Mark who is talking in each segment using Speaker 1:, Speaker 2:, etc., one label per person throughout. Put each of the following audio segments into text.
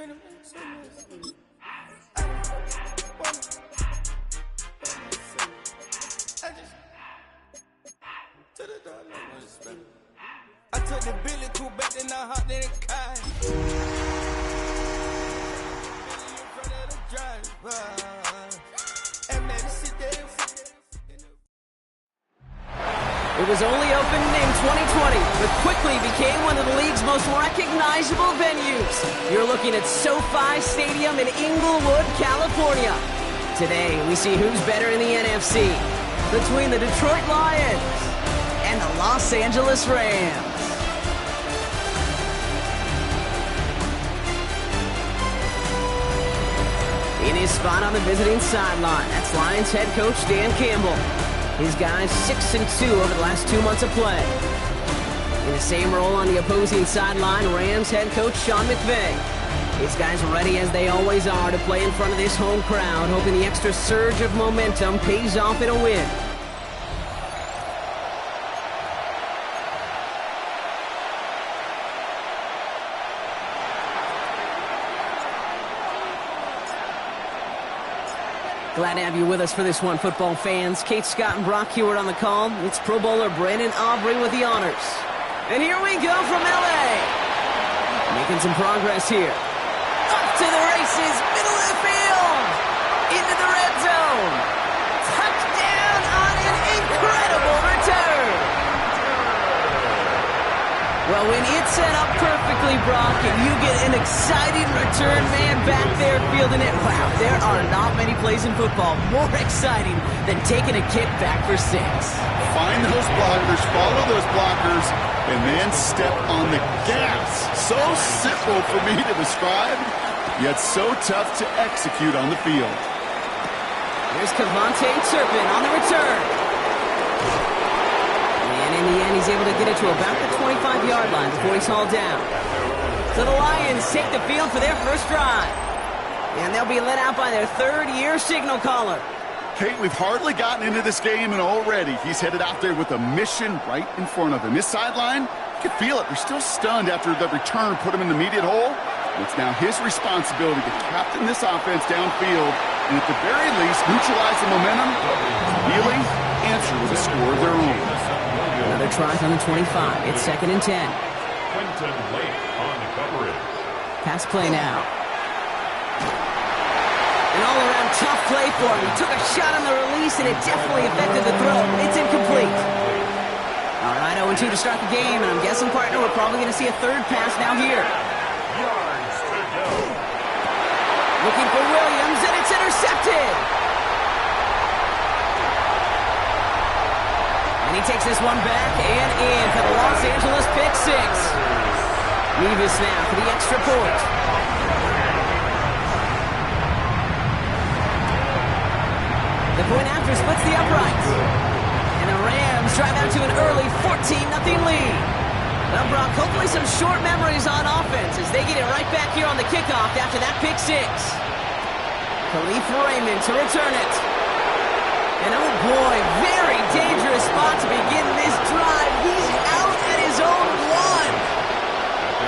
Speaker 1: I took the Billy Cool back, then I hopped in the car.
Speaker 2: It was only opened in 2020, but quickly became one of the league's most recognizable venues. You're looking at SoFi Stadium in Inglewood, California. Today, we see who's better in the NFC between the Detroit Lions and the Los Angeles Rams. In his spot on the visiting sideline, that's Lions head coach Dan Campbell. His guys 6-2 over the last 2 months of play. In the same role on the opposing sideline, Rams head coach Sean McVay. His guys ready as they always are to play in front of this home crowd, hoping the extra surge of momentum pays off in a win. Glad to have you with us for this one, football fans. Kate Scott and Brock Hewitt on the call. It's Pro Bowler Brandon Aubrey with the honors. And here we go from L.A. Making some progress here. Up to the races, middle of the field. Into the red zone. Touchdown on an incredible return. Well, when it's set up perfectly, Brock, and you get an exciting return man back there fielding it, wow, there are not many plays in football more exciting than taking a kick back for 6.
Speaker 3: Find those blockers, follow those blockers, and then step on the gas. So simple for me to describe, yet so tough to execute on the field.
Speaker 2: Here's Kevontae Turpin on the return. In the end, he's able to get it to about the 25-yard line before he's hauled down. So the Lions take the field for their first drive. And they'll be let out by their third-year signal caller.
Speaker 3: Kate, we've hardly gotten into this game, and already he's headed out there with a mission right in front of him. This sideline, you can feel it. They're still stunned after the return put him in the immediate hole. It's now his responsibility to captain this offense downfield and at the very least neutralize the momentum, ideally answer with a score of their own.
Speaker 2: Another try on the 25. It's 2nd and 10.
Speaker 4: Quentin Lake on the coverage.
Speaker 2: Pass play now. An all-around tough play for him. He took a shot on the release, and it definitely affected the throw. It's incomplete. All right, 0-2 to start the game, and I'm guessing, partner, we're probably going to see a third pass now here.
Speaker 4: Yards to go.
Speaker 2: Looking for Williams, and it's intercepted. And he takes this one back and in for the Los Angeles pick 6. Revis now for the extra point. The point after splits the uprights. And the Rams drive out to an early 14-0 lead. Well, Brock, hopefully some short memories on offense as they get it right back here on the kickoff after that pick 6. Khalif Raymond to return it. And oh boy, very dangerous spot to begin this drive. He's out at his own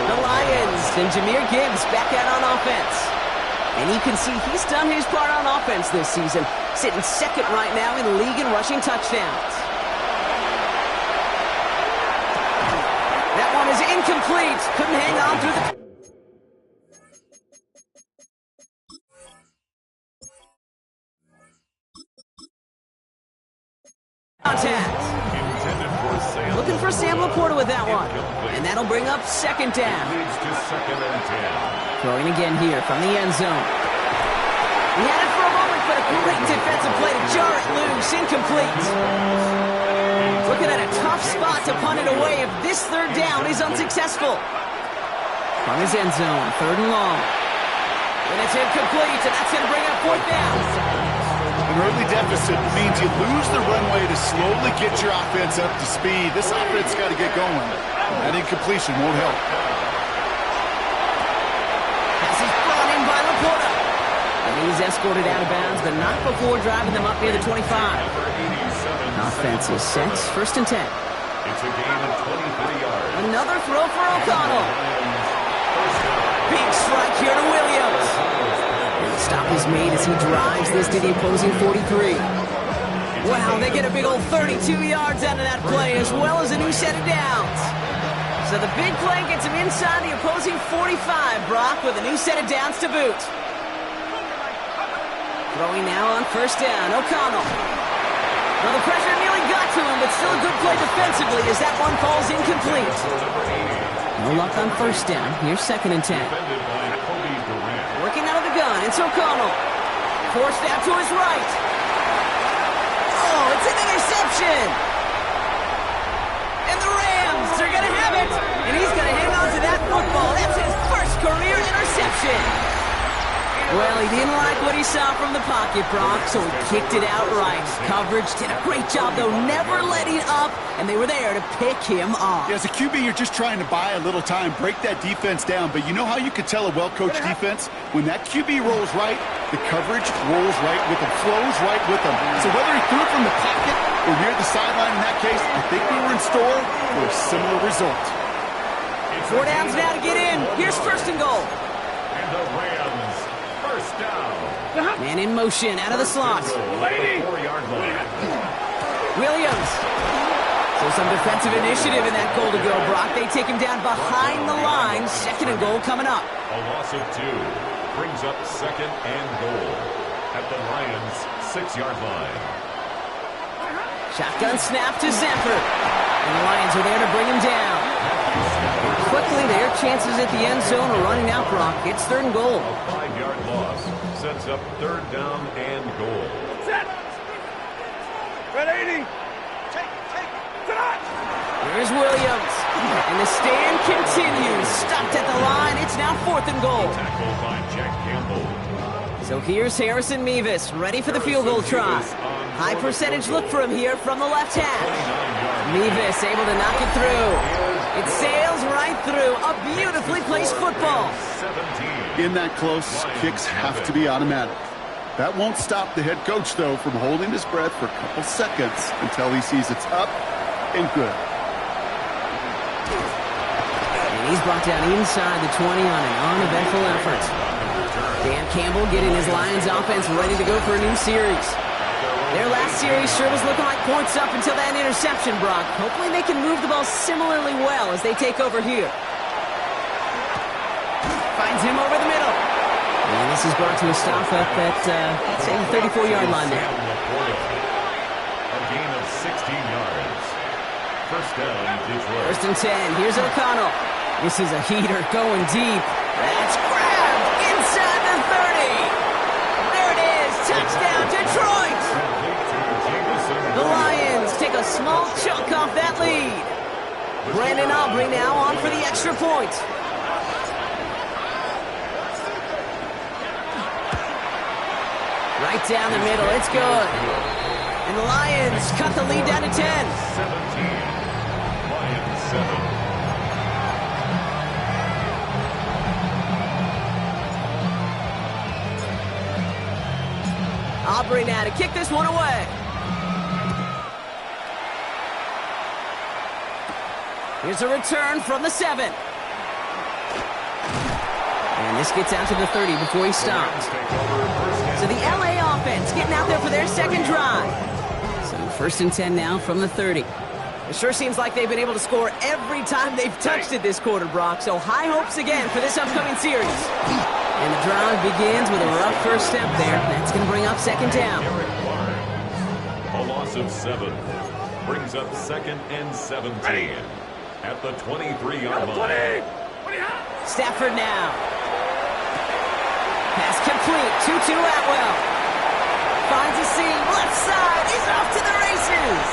Speaker 2: 1. The Lions and Jahmyr Gibbs back out on offense. And you can see he's done his part on offense this season, sitting 2nd right now in the league in rushing touchdowns. That one is incomplete. Couldn't hang on through the... contact. Looking for Sam Laporta with that one. And that'll bring up 2nd down. Throwing again here from the end zone. He had it for a moment, but a great defensive play to jar it loose. Incomplete. Looking at a tough spot to punt it away if this 3rd down is unsuccessful. From his end zone, 3rd and long. And it's incomplete, and that's going to bring up 4th down.
Speaker 3: An early deficit means you lose the runway to slowly get your offense up to speed. This offense got to get going. That incompletion won't help.
Speaker 2: Pass is brought in by Laporta. And he's escorted out of bounds, but not before driving them up near the 25. Offense is set. 1st and 10.
Speaker 4: It's a gain of 20 yards.
Speaker 2: Another throw for O'Connell. Big strike here to Williams. is made as he drives this to the opposing 43. Wow, they get a big old 32 yards out of that play, as well as a new set of downs. So the big play gets him inside the opposing 45, Brock, with a new set of downs to boot. Throwing now on first down, O'Connell. Well, the pressure nearly got to him, but still a good play defensively as that one falls incomplete. No luck on first down. Here's 2nd and 10. Working out of the gun, it's O'Connell. Forced out to his right. Oh, it's an interception! And the Rams are going to have it, and he's going to hang on to that football. That's his first career interception. Well, he didn't like what he saw from the pocket, Brock, so he kicked it outright. Coverage did a great job, though, never letting up, and they were there to pick him off.
Speaker 3: Yeah, as a QB, you're just trying to buy a little time, break that defense down, but you know how you could tell a well-coached defense? When that QB rolls right, the coverage rolls right with him, flows right with him. So whether he threw it from the pocket or near the sideline in that case, I think we were in store for a similar result.
Speaker 2: 4 downs now to get in. Here's 1st and goal.
Speaker 4: And the Rams, first down.
Speaker 2: Man in motion, out of the slot.
Speaker 4: 4-yard line.
Speaker 2: Williams. So some defensive initiative in that goal to go, Brock. They take him down behind the line. 2nd and goal coming up.
Speaker 4: A loss of 2 brings up 2nd and goal at the Lions' 6-yard line.
Speaker 2: Shotgun snap to Zamford. And the Lions are there to bring him down. And quickly, their chances at the end zone are running out, Brock. It's 3rd and goal.
Speaker 4: A 5-yard loss sets up 3rd down and goal.
Speaker 1: Red 80.
Speaker 2: Here's Williams. And the stand continues. Stopped at the line. It's now 4th and goal.
Speaker 4: Tackled by Jack Campbell.
Speaker 2: So here's Harrison Mevis, ready for the field goal try. High percentage look for him here from the left half. Mevis able to knock it through. It sails right through. A beautifully placed football.
Speaker 4: 17.
Speaker 3: In that close, kicks have to be automatic. That won't stop the head coach, though, from holding his breath for a couple seconds until he sees it's up and good.
Speaker 2: And he's brought down inside the 20 on an uneventful effort. Dan Campbell getting his Lions offense ready to go for a new series. Their last series sure was looking like points up until that interception, Brock. Hopefully they can move the ball similarly well as they take over here. Finds him over the middle. And this is brought to a stop up at, say, the 34-yard line there.
Speaker 4: A gain of 16 yards. First down, Detroit.
Speaker 2: 1st and 10. Here's O'Connell. This is a heater going deep. That's grabbed inside the 30. There it is. Touchdown, Detroit. The Lions take a small chunk off that lead. Brandon Aubrey now on for the extra point. Right down the middle. It's good. And the Lions cut the lead down to 10.
Speaker 4: 17. Lions 7.
Speaker 2: Aubrey now to kick this one away. Here's a return from the 7. And this gets out to the 30 before he stops. So the LA offense getting out there for their 2nd drive. So 1st and 10 now from the 30. It sure seems like they've been able to score every time they've touched it this quarter, Brock. So high hopes again for this upcoming series. And the drive begins with a rough first step there. That's going to bring up 2nd down.
Speaker 4: A loss of 7 brings up 2nd and 17 at the 23-yard line.
Speaker 2: Stafford now. Pass complete. 2-2 Atwell. Finds a seam. Left side. He's off to the races.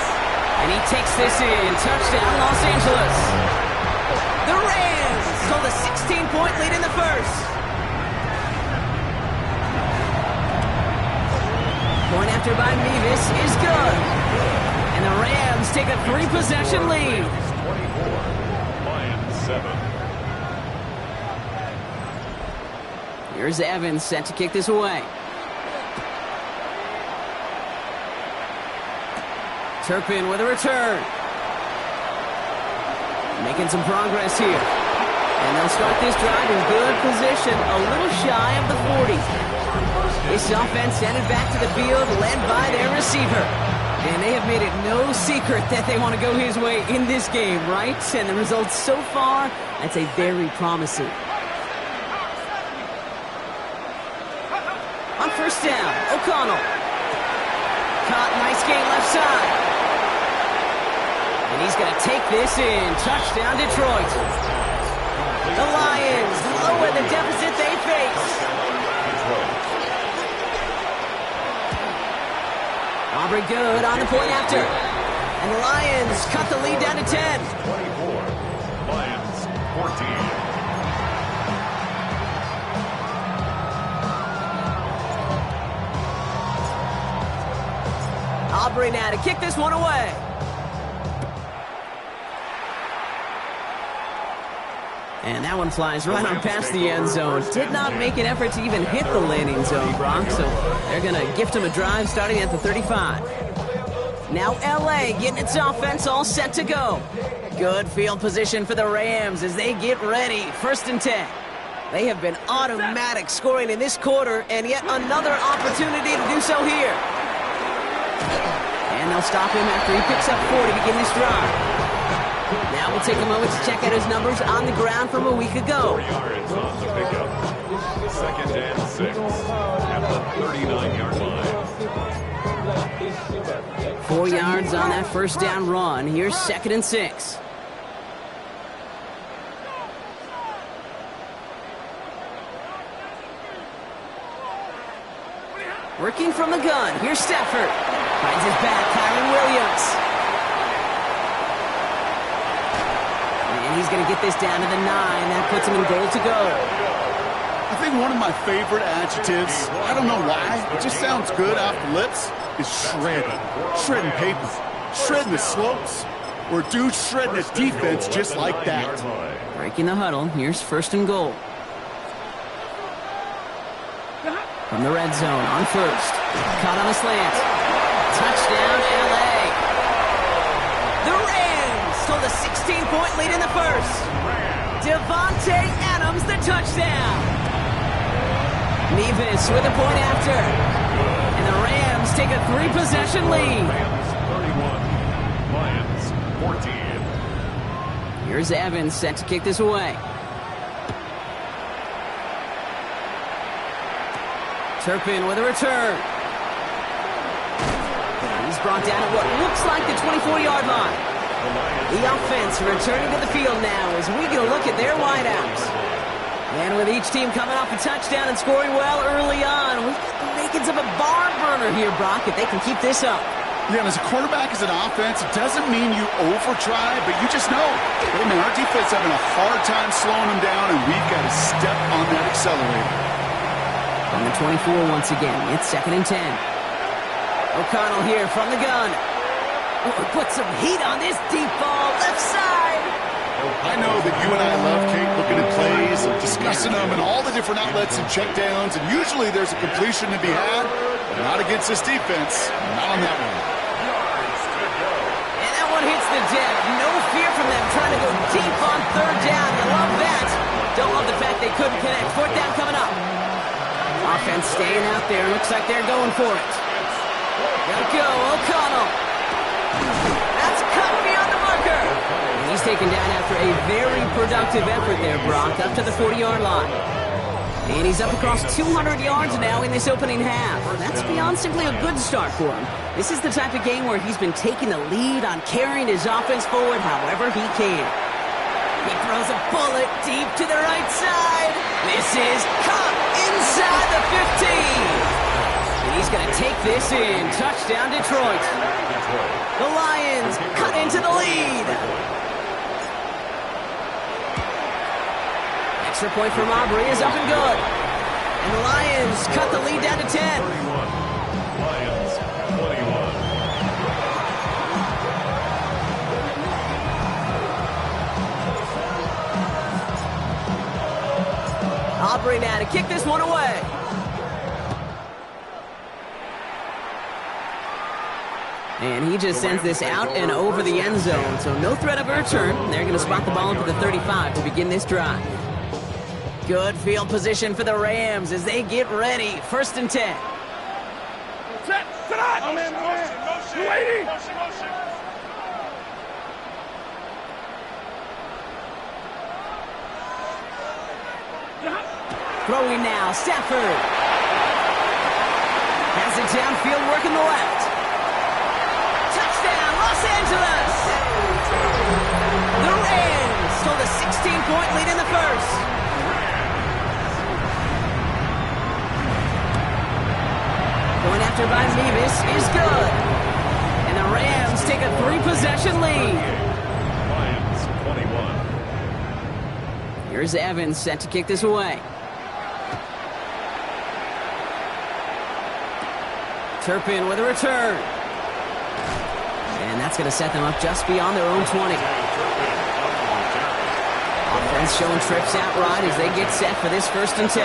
Speaker 2: And he takes this in. Touchdown, Los Angeles. The Rams hold a 16-point lead in the first. Point after by Mevis is good. And the Rams take a 3-possession lead.
Speaker 4: 24. Lions 7.
Speaker 2: Here's Evans set to kick this away. Turpin with a return. Making some progress here. And they'll start this drive in good position, a little shy of the 40. This offense headed back to the field, led by their receiver. And they have made it no secret that they want to go his way in this game, right? And the results so far, I'd say very promising. On first down, O'Connell. Caught, nice gain left side. And he's going to take this in. Touchdown, Detroit. The Lions lower the deficit they face. Aubrey good on the point after. And the Lions cut the lead down to 10.
Speaker 4: 24. Lions 14.
Speaker 2: Aubrey now to kick this one away. And that one flies right on past the end zone. Did not make an effort to even hit the landing zone, Brock. So they're going to gift him a drive starting at the 35. Now LA getting its offense all set to go. Good field position for the Rams as they get ready. 1st and 10. They have been automatic scoring in this quarter, and yet another opportunity to do so here. And they'll stop him after he picks up 4 to begin this drive. Now we'll take a moment to check out his numbers on the ground from a week ago.
Speaker 4: 4 yards on the pickup. 2nd and 6 at the 39-yard line.
Speaker 2: 4 yards on that first down run. Here's 2nd and 6. Working from the gun. Here's Stafford. Finds his back, Kyren Williams. And he's going to get this down to the 9. That puts him in goal to go.
Speaker 3: I think one of my favorite adjectives, I don't know why, it just sounds good off the lips, is shredding. Shredding paper. Shredding the slopes. Or dude shredding his defense just like that.
Speaker 2: Breaking the huddle. Here's 1st and goal. From the red zone on first. Caught on a slant. Touchdown, LA. The Rams stole the 16-point lead in the first. Devontae Adams, the touchdown. Nevis with a point after. And the Rams take a 3-possession lead.
Speaker 4: Rams 31. Lions 14.
Speaker 2: Here's Evans set to kick this away. Turpin with a return. He's brought down at what looks like the 24-yard line. The offense returning to the field now as we get a look at their wideouts. And with each team coming off a touchdown and scoring well early on, we've got the makings of a barn burner here, Brock, if they can keep this up.
Speaker 3: Yeah, and as a quarterback, as an offense, it doesn't mean you over-try, but you just know. Hey, man, our defense having a hard time slowing them down, and we've got to step on that accelerator.
Speaker 2: On the 24 once again, it's 2nd and 10. O'Connell here from the gun. Put some heat on this deep ball, left side.
Speaker 3: I know that you and I love, Kate, looking at plays and discussing them and all the different outlets and checkdowns, and usually there's a completion to be had, but not against this defense. Not on that one.
Speaker 2: And that one hits the deck. No fear from them trying to go deep on 3rd down. You love that. Don't love the fact they couldn't connect. 4th down coming up. Offense staying out there. Looks like they're going for it. Gotta go, O'Connell. That's cut beyond the marker. And he's taken down after a very productive effort there, Brock, up to the 40-yard line. And he's up across 200 yards now in this opening half. That's beyond simply a good start for him. This is the type of game where he's been taking the lead on carrying his offense forward however he can. He throws a bullet deep to the right side. This is caught inside the 15. And he's going to take this in. Touchdown, Detroit. The Lions cut into the lead. Extra point from Aubrey is up and good. And the Lions cut the lead down to 10.
Speaker 4: 31. Lions 21.
Speaker 2: Aubrey now to kick this one away. And he just sends this out and over the end zone, so no threat of a return. They're going to spot the ball up at the 35 to begin this drive. Good field position for the Rams as they get ready. 1st and 10.
Speaker 1: Set up! Motion. You waiting?
Speaker 2: Throwing now, Stafford. Has it downfield, working the left. Touchdown, Los Angeles! The Rams hold a 16-point lead in the first. Going after by Mevis is good. And the Rams take a 3-possession lead.
Speaker 4: Lions 21.
Speaker 2: Here's Evans set to kick this away. Turpin with a return. And that's going to set them up just beyond their own 20. Offense showing trips out right as they get set for this 1st and 10.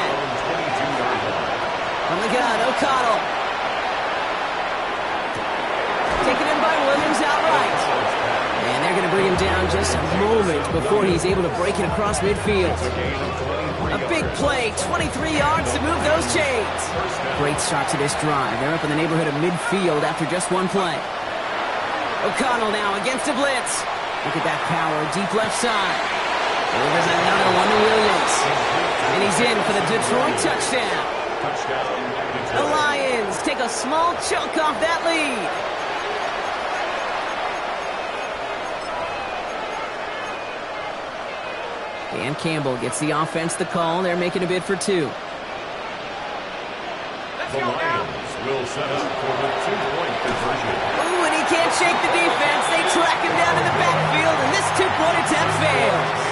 Speaker 2: From the gun, O'Connell. Taken in by Williams outright. And they're going to bring him down just a moment before he's able to break it across midfield. A big play, 23 yards to move those chains. Great start to this drive. They're up in the neighborhood of midfield after just one play. O'Connell now against a blitz. Look at that power, deep left side. Delivers another one to Williams. And he's in for the Detroit touchdown. The Lions take a small chunk off that lead. Dan Campbell gets the offense the call. They're making a bid for 2.
Speaker 4: The Lions will set up for the 2-point conversion.
Speaker 2: Ooh, and he can't shake the defense. They track him down in the backfield, and this 2-point attempt fails.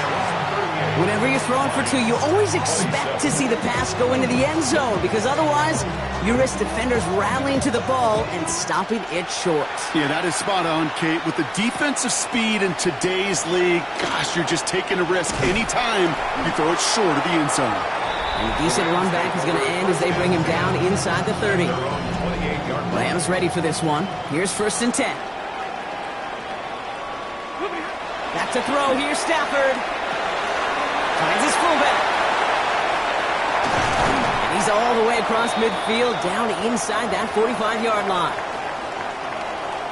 Speaker 2: Whenever you're throwing for 2, you always expect to see the pass go into the end zone because otherwise you risk defenders rallying to the ball and stopping it short.
Speaker 3: Yeah, that is spot on, Kate. With the defensive speed in today's league, gosh, you're just taking a risk anytime you throw it short of the end zone.
Speaker 2: And a decent run back is going to end as they bring him down inside the 30. Rams ready for this one. Here's 1st and 10. Back to throw. Here's Stafford. Finds his fullback. And he's all the way across midfield, down inside that 45-yard line.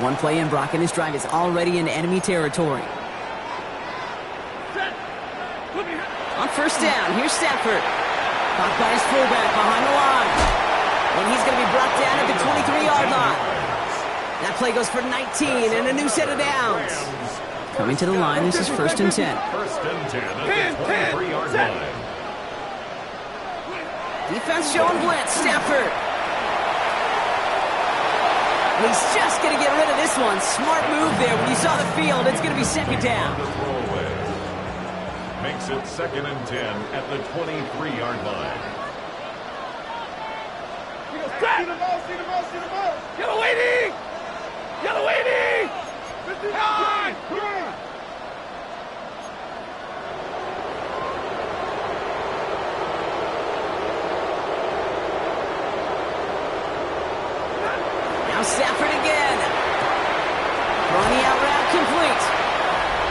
Speaker 2: One play in, Brock, and his drive is already in enemy territory. On 1st down, here's Stafford. Caught by his fullback behind the line. And he's going to be brought down at the 23-yard line. That play goes for 19 and a new set of downs. Coming to the line, this is 1st and 10.
Speaker 4: 1st and 10 at the 23-yard line.
Speaker 2: Defense showing blitz, Stafford. And he's just going to get rid of this one. Smart move there. When you saw the field, it's going to be 2nd down.
Speaker 4: Makes it 2nd and 10 at the 23-yard line.
Speaker 1: See the ball. Yellow waiting! Time!
Speaker 2: Now Stafford again. Throwing the out route complete.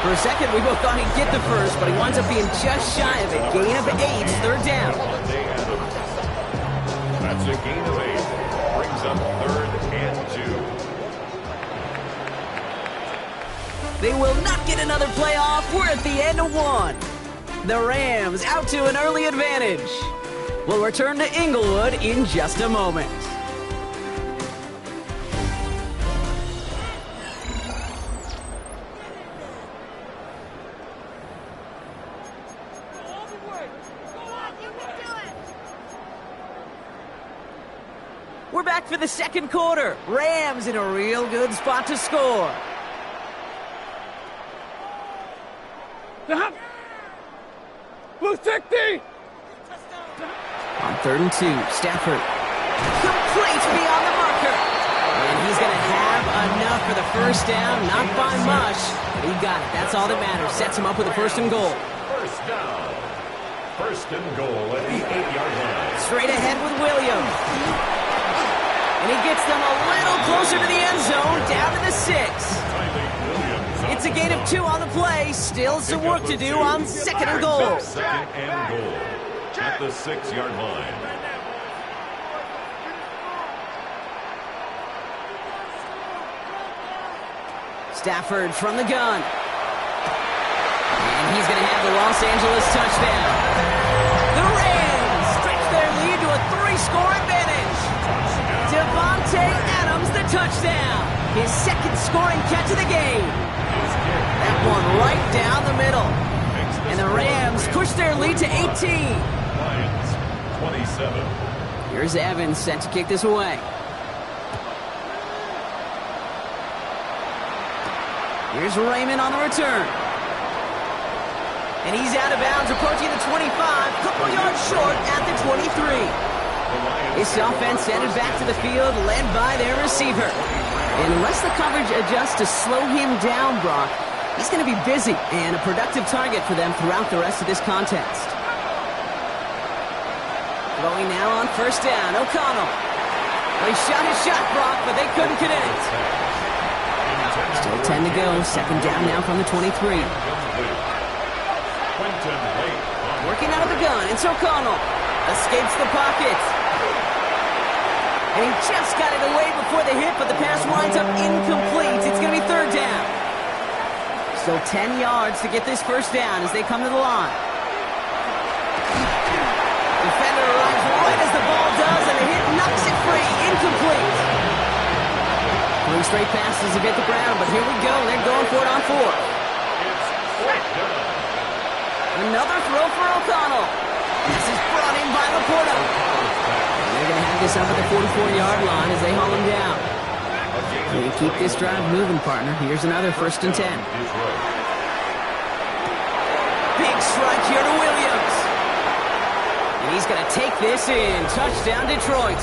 Speaker 2: For a second, we both thought he'd get the first, but he winds up being just shy of it. Gain of 8, 3rd down.
Speaker 4: That's a gain of 8. Brings up 3rd and 2.
Speaker 2: They will not get another play off. We're at the end of 1. The Rams out to an early advantage. We'll return to Inglewood in just a moment. We're back for the 2nd quarter. Rams in a real good spot to score.
Speaker 1: Blue 60!
Speaker 2: On 3rd and 2, Stafford. Complete beyond the marker. And he's going to have enough for the 1st down. Not by much, but he got it. That's all that matters. Sets him up with a 1st and goal.
Speaker 4: 1st down. 1st and goal at the 8-yard line.
Speaker 2: Straight ahead with Williams. And he gets them a little closer to the end zone, down to the 6. It's a gain of 2 on the play. Still some work to do on 2nd and goal.
Speaker 4: 2nd and goal. at the 6-yard line.
Speaker 2: Stafford from the gun. And he's going to have the Los Angeles touchdown. The Rams stretch their lead to a 3-score advantage. Davante Adams, the touchdown. His second scoring catch of the game. That one right down the middle. And the Rams push their lead to 18.
Speaker 4: Lions, 27.
Speaker 2: Here's Evans set to kick this away. Here's Raymond on the return. And he's out of bounds, approaching the 25, couple yards short at the 23. This offense sent it back to the field, led by their receiver. And unless the coverage adjusts to slow him down, Brock, he's going to be busy and a productive target for them throughout the rest of this contest. Throwing now on first down, O'Connell. Well, he shot his shot, Brock, but they couldn't connect. Still 10 to go, second down now from the 23. Working out of the gun, it's O'Connell. Escapes the pocket. And he just got it away before the hit, but the pass winds up incomplete. It's going to be third down. Still 10 yards to get this first down as they come to the line. Defender arrives right as the ball does, and the hit knocks it free. Incomplete. 3 straight passes to get the ground, but here we go. They're going for it on 4. Another throw for O'Connell. This is brought in by Laporta. They're going to have this up at the 44-yard line as they haul him down. They keep this drive moving, partner. Here's another first and 10. Big strike here to Williams. And he's going to take this in. Touchdown, Detroit.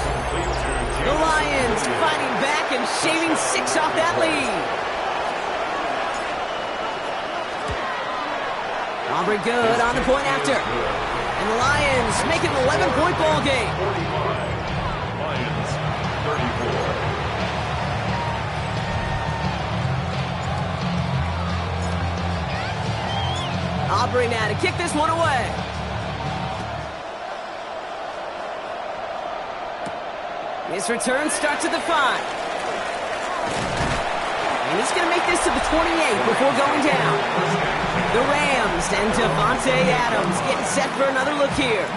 Speaker 2: The Lions fighting back and shaving 6 off that lead. Aubrey good on the point after. And the Lions make it an 11-point ball game.
Speaker 4: 45. Lions, 34.
Speaker 2: Aubrey now to kick this one away. His return starts at the 5. And he's going to make this to the 28 before going down. The Rams and Davante Adams getting set for another look here.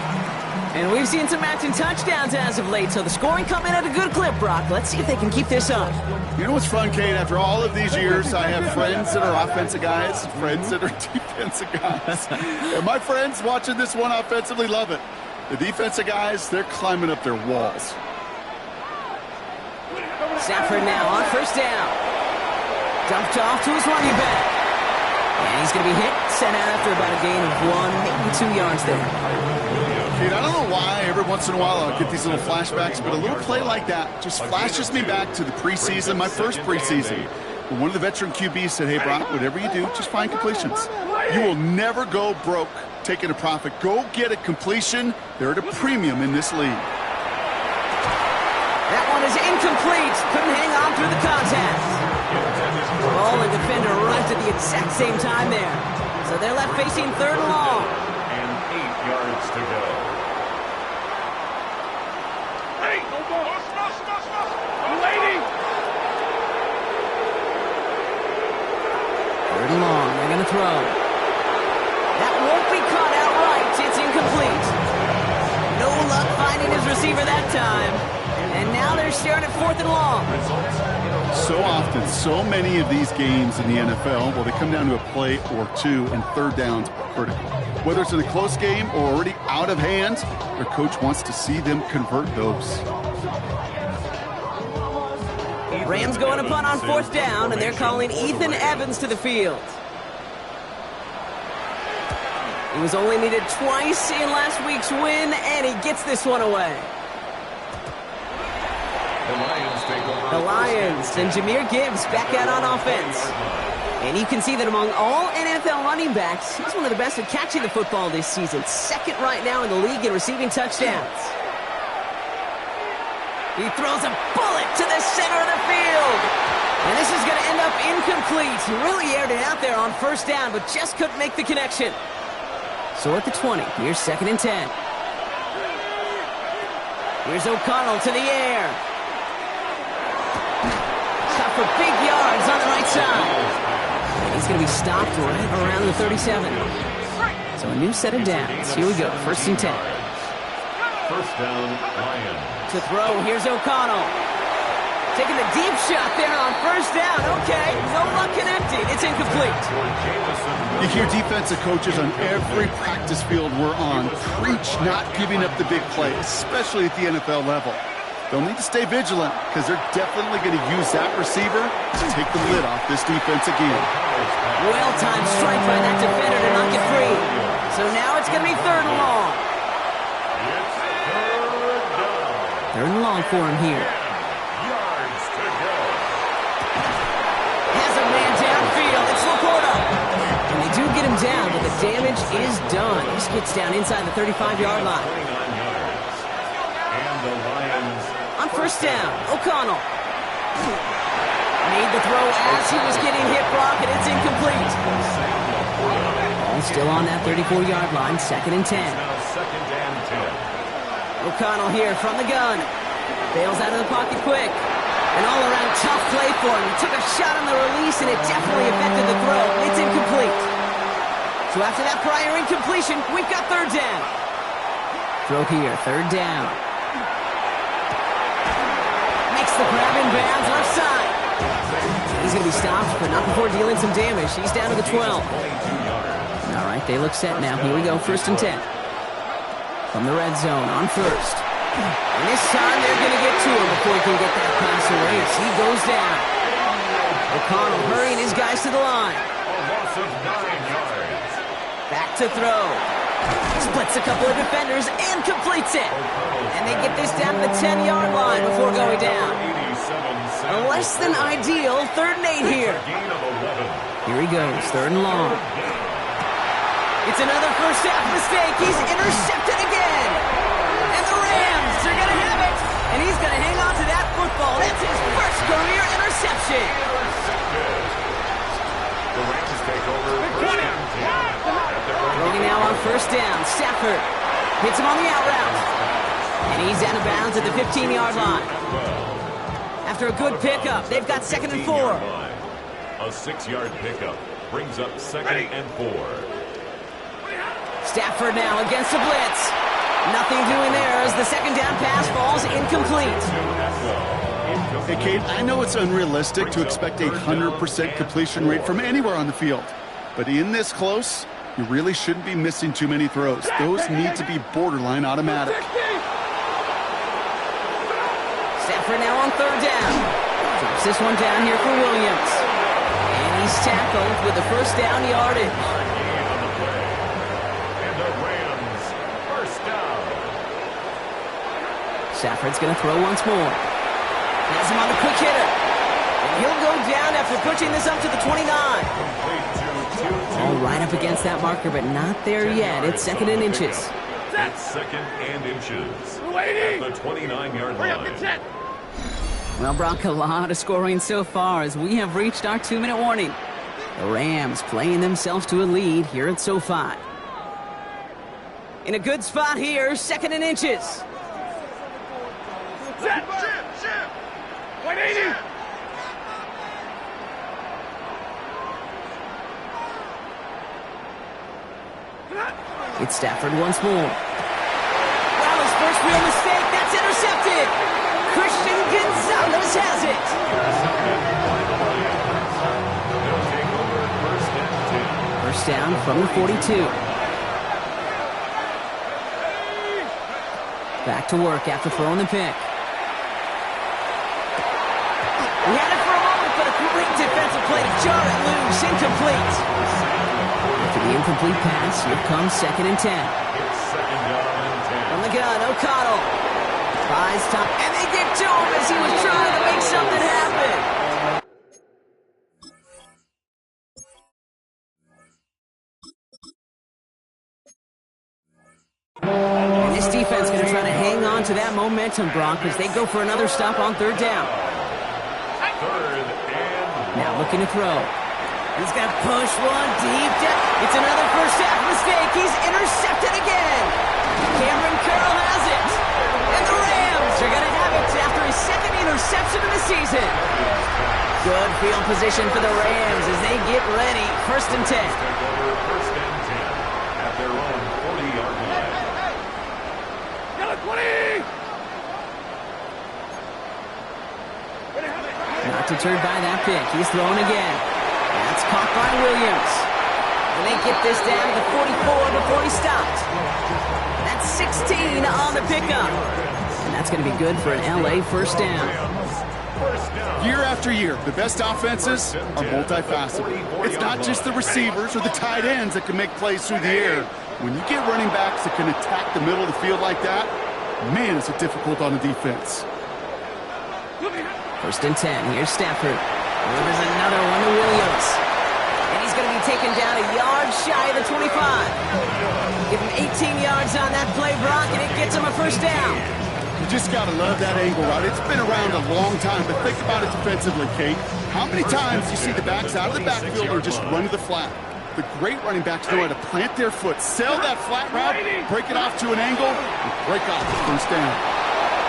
Speaker 2: And we've seen some matching touchdowns as of late, so the scoring coming at a good clip, Brock. Let's see if they can keep this up.
Speaker 3: You know what's fun, Kane? After all of these years, I have friends that are offensive guys, friends that are defensive guys. And my friends watching this one offensively love it. The defensive guys, they're climbing up their walls.
Speaker 2: Stafford now on first down. Dumped off to his running back. And he's going to be hit, sent out after about a gain of 1, maybe 2 yards there.
Speaker 3: Dude, I don't know why every once in a while I'll get these little flashbacks, but a little play like that just flashes me back to the preseason, my first preseason. When one of the veteran QBs said, hey, Brock, whatever you do, just find completions. You will never go broke taking a profit. Go get a completion. They're at a premium in this league.
Speaker 2: That one is incomplete. Couldn't hang on through the contact. Ball and defender arrived at the exact same time there. So they're left facing third and long.
Speaker 4: And 8 yards to go.
Speaker 5: Hey! I'm waiting!
Speaker 2: Third and long. They're going to throw. That won't be caught outright. It's incomplete. No luck finding his receiver that time. And now they're staring at 4th and long.
Speaker 3: So often, so many of these games in the NFL, well, they come down to a play or two, and third downs are critical. Whether it's in a close game or already out of hand, their coach wants to see them convert those.
Speaker 2: Rams going to punt on 4th down, and they're calling Ethan Evans to the field. He was only needed twice in last week's win, and he gets this one away. The Lions and Jahmyr Gibbs back out on offense. And you can see that among all NFL running backs, he's one of the best at catching the football this season. Second right now in the league in receiving touchdowns. He throws a bullet to the center of the field. And this is going to end up incomplete. He really aired it out there on first down, but just couldn't make the connection. So at the 20, here's 2nd and 10. Here's O'Connell to the air. Shot for big yards on the right side. And he's going to be stopped right around the 37. So a new set of downs. Here we go, 1st and 10.
Speaker 4: First down, Lions.
Speaker 2: To throw, here's O'Connell. Taking the deep shot there on 1st down. Okay, no luck connecting. It's incomplete.
Speaker 3: You hear defensive coaches on every practice field we're on preach not giving up the big play, especially at the NFL level. They'll need to stay vigilant because they're definitely going to use that receiver to take the lid off this defense again.
Speaker 2: Well-timed strike by that defender to knock it free. So now it's going to be 3rd and long.
Speaker 4: It's 3rd down.
Speaker 2: 3rd and long for him here.
Speaker 4: Yards to go.
Speaker 2: Has a man downfield. It's Laporta. And they do get him down, but the damage is done. He gets down inside the 35-yard line.
Speaker 4: 29 yards. And the Lions.
Speaker 2: On 1st down, O'Connell. Made the throw as he was getting hit, Brock, and it's incomplete. Ball still on that 34-yard line, 2nd and 10.
Speaker 4: Now 2nd and 10.
Speaker 2: O'Connell here from the gun. Bails out of the pocket quick. An all-around tough play for him. He took a shot on the release, and it definitely affected the throw. It's incomplete. So after that prior incompletion, we've got 3rd down. Throw here, 3rd down. Makes the grab in bounds, left side. He's going to be stopped, but not before dealing some damage. He's down to the 12. All right, they look set now. Here we go, 1st and 10. From the red zone, on 1st. And this time, they're going to get to him before he can get that pass away as he goes down. O'Connell hurrying his guys to the line.
Speaker 4: A loss of 9 yards.
Speaker 2: Back to throw. Splits a couple of defenders and completes it. And they get this down to the 10-yard line before going down. A less than ideal 3rd and 8 here.
Speaker 4: Gain of 11.
Speaker 2: Here he goes, 3rd and long. It's another first half mistake. He's intercepted again. And the Rams are going to have it. And he's going to hang on to that football. That's his first career interception.
Speaker 4: The Rams take over 1st and 10.
Speaker 2: Throwing now on 1st down. Stafford hits him on the out route. And he's out of bounds at the 15-yard line. After a good pickup, they've got 2nd and 4.
Speaker 4: A 6-yard pickup brings up 2nd and 4.
Speaker 2: Stafford now against the blitz. Nothing doing there as the 2nd down pass falls incomplete.
Speaker 3: Hey, Kate, I know it's unrealistic to expect a 100% completion rate from anywhere on the field. But in this close, you really shouldn't be missing too many throws. Those need to be borderline automatic.
Speaker 2: Stafford now on 3rd down. Drops this one down here for Williams. And he's tackled with the 1st down yardage.
Speaker 4: And the Rams, 1st down.
Speaker 2: Stafford's going to throw once more. Has him on the quick hitter. And he'll go down after pushing this up to the 29. All right up against that marker, but not there yet. It's 2nd and inches.
Speaker 4: It's 2nd and inches. At the 29-yard line.
Speaker 2: Well, Brock, a lot of scoring so far as we have reached our 2-minute warning. The Rams playing themselves to a lead here at SoFi. In a good spot here, 2nd and inches.
Speaker 5: Set! 180!
Speaker 2: It's Stafford once more. Wow, his first real mistake. That's intercepted. Christian Gonzalez has it.
Speaker 4: They'll take over 1st and 10.
Speaker 2: First down from the 42. Back to work after throwing the pick. We had it for a moment, but a great defensive play to jar it loose. Incomplete. After the incomplete pass, here comes 2nd and 10.
Speaker 4: It's 2nd down and 10.
Speaker 2: From the gun, O'Connell. Buys top, and they get to him as he was trying to make something happen. And this defense going to try to hang on to that momentum, Brock, as they go for another stop on 3rd down.
Speaker 4: 3rd and
Speaker 2: Now looking to throw. He's got to push one deep down. It's another first half mistake. He's intercepted again. Cameron Curl has it. And the Rams Good field position for the Rams as they get ready. 1st and 10.
Speaker 4: Take over 1st and 10 at their own 40-yard line.
Speaker 5: Yellow 20!
Speaker 2: Not deterred by that pick. He's thrown again. That's caught by Williams. And they get this down to the 44 before he stopped. That's 16 on the pickup. And that's going to be good for an LA 1st down.
Speaker 3: Year after year, the best offenses are multifaceted. It's not just the receivers or the tight ends that can make plays through the air. When you get running backs that can attack the middle of the field like that, man, is it difficult on the defense.
Speaker 2: 1st and 10. Here's Stafford. Delivers another one to Williams. And he's going to be taken down a yard shy of the 25. Give him 18 yards on that play, Brock, and it gets him a 1st down.
Speaker 3: You just got to love that angle, right? It's been around a long time, but think about it defensively, Kate. How many times do you see the backs out of the backfield or just run to the flat? The great running backs know how to plant their foot, sell that flat route, break it off to an angle, and break off the 1st down.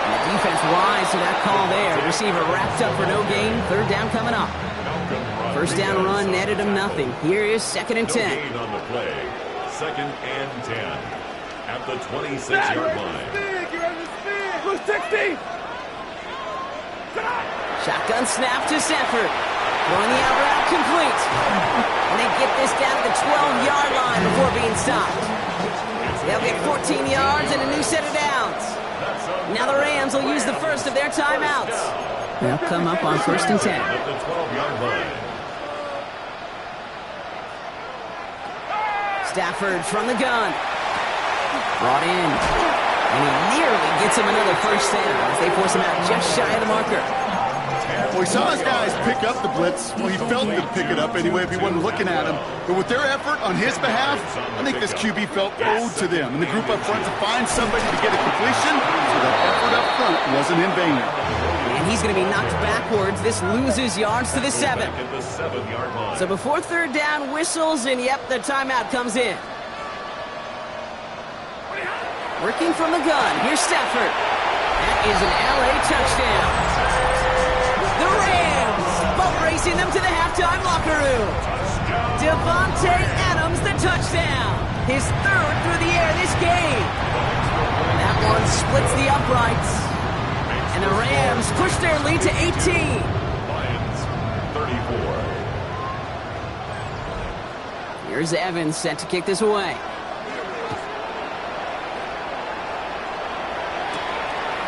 Speaker 2: And the defense wise to that call there. Receiver wrapped up for no gain. 3rd down coming up. 1st down run netted him nothing. Here is 2nd and 10.
Speaker 4: No gain on the play. 2nd and 10 at the 26-yard line.
Speaker 5: Who's 60?
Speaker 2: Shotgun snap to Stafford. Throwing the out route complete. And they get this down to the 12-yard line before being stopped. They'll get 14 yards and a new set of downs. Now the Rams will use the 1st of their timeouts. They'll come up on 1st and 10.
Speaker 4: At the 12-yard line.
Speaker 2: Stafford from the gun. Brought in. And he nearly gets him another 1st down as they force him out just shy of the marker.
Speaker 3: Well, he saw his guys pick up the blitz. Well, he felt them pick it up anyway if he wasn't looking at him. But with their effort on his behalf, I think this QB felt owed to them. And the group up front to find somebody to get a completion, so that effort up front wasn't in vain.
Speaker 2: And he's going to be knocked backwards. This loses yards to the 7.
Speaker 4: At the 7-yard line.
Speaker 2: So before 3rd down whistles, and yep, the timeout comes in. Working from the gun, here's Stafford. That is an LA touchdown. The Rams boat racing them to the halftime locker room. Devontae Adams, the touchdown. His 3rd through the air this game. That one splits the uprights. And the Rams push their lead to 18.
Speaker 4: Lions 34.
Speaker 2: Here's Evans set to kick this away.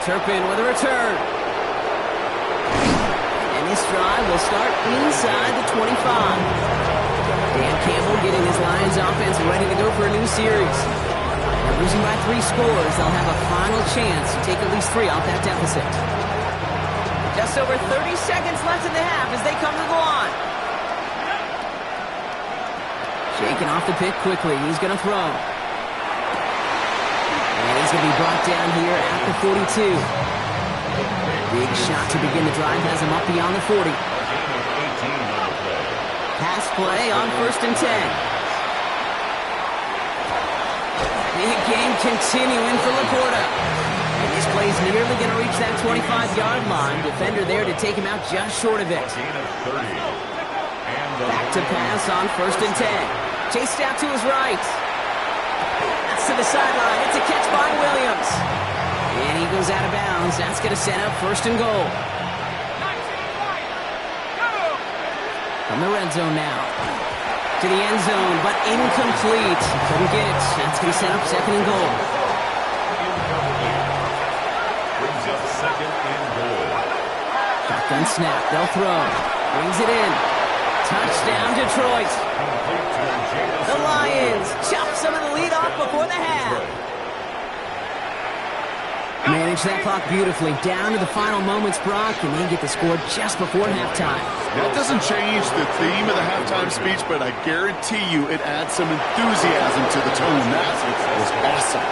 Speaker 2: Turpin with a return. And this drive will start inside the 25. Dan Campbell getting his Lions offense ready to go for a new series. They're losing by 3 scores. They'll have a final chance to take at least 3 off that deficit. Just over 30 seconds left in the half as they come to the line. Shaking off the pick quickly. He's going to throw. And he's going to be brought down here at the 42. Big shot to begin the drive has him up beyond the 40. Pass play on 1st and 10. Big game continuing for Laporta. And this play's nearly going to reach that 25-yard line. Defender there to take him out just short of it. Back to pass on 1st and 10. Chased out to his right. To the sideline. It's a catch by Williams. And he goes out of bounds. That's going to set up 1st and goal. From the red zone now. To the end zone, but incomplete. Couldn't get it. That's going to set up 2nd and goal.
Speaker 4: Brings up 2nd and goal.
Speaker 2: Shotgun snap. They'll throw. Brings it in. Touchdown, Detroit. The Lions chop some of the lead off before the half. Manage that clock beautifully. Down to the final moments, Brock, and they get the score just before halftime.
Speaker 3: That doesn't change the theme of the halftime speech, but I guarantee you it adds some enthusiasm to the tone. That was awesome.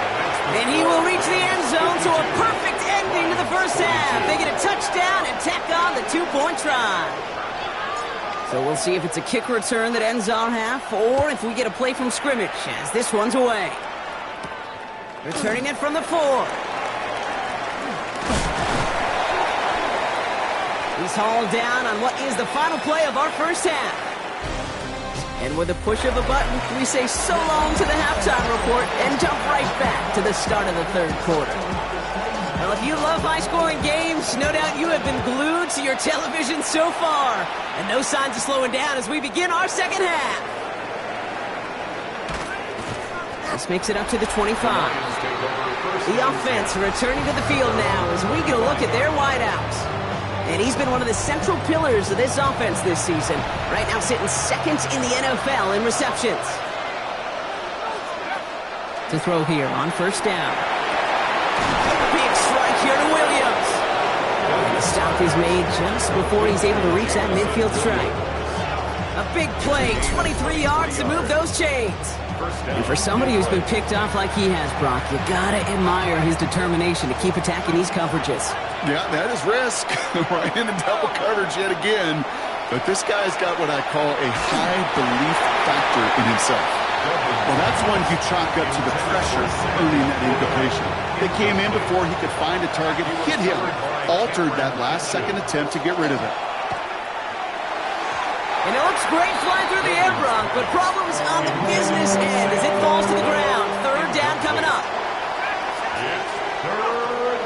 Speaker 2: And he will reach the end zone, so a perfect ending to the 1st half. They get a touchdown and tack on the 2-point try. So we'll see if it's a kick return that ends our half, or if we get a play from scrimmage as this one's away. Returning it from the 4. He's hauled down on what is the final play of our first half. And with a push of a button, we say so long to the halftime report and jump right back to the start of the third quarter. Well, if you love high-scoring games, no doubt you have been glued to your television so far. And no signs of slowing down as we begin our second half. This makes it up to the 25. The offense returning to the field now as we get a look at their wideouts. And he's been one of the central pillars of this offense this season. Right now sitting second in the NFL in receptions. To throw here on first down. Big strike here to Williams. And the stop is made just before he's able to reach that midfield strike. A big play, 23 yards to move those chains. And for somebody who's been picked off like he has, Brock, you gotta admire his determination to keep attacking these coverages.
Speaker 3: Yeah, that is risk. Right into double coverage yet again. But this guy's got what I call a high belief factor in himself. Well, that's one you chalk up to the pressure earning that incompletion. They came in before he could find a target, hit him, altered that last-second attempt to get rid of it.
Speaker 2: And it looks great flying through the air, Brock, but problems on the business end as it falls to the ground. Third down coming up.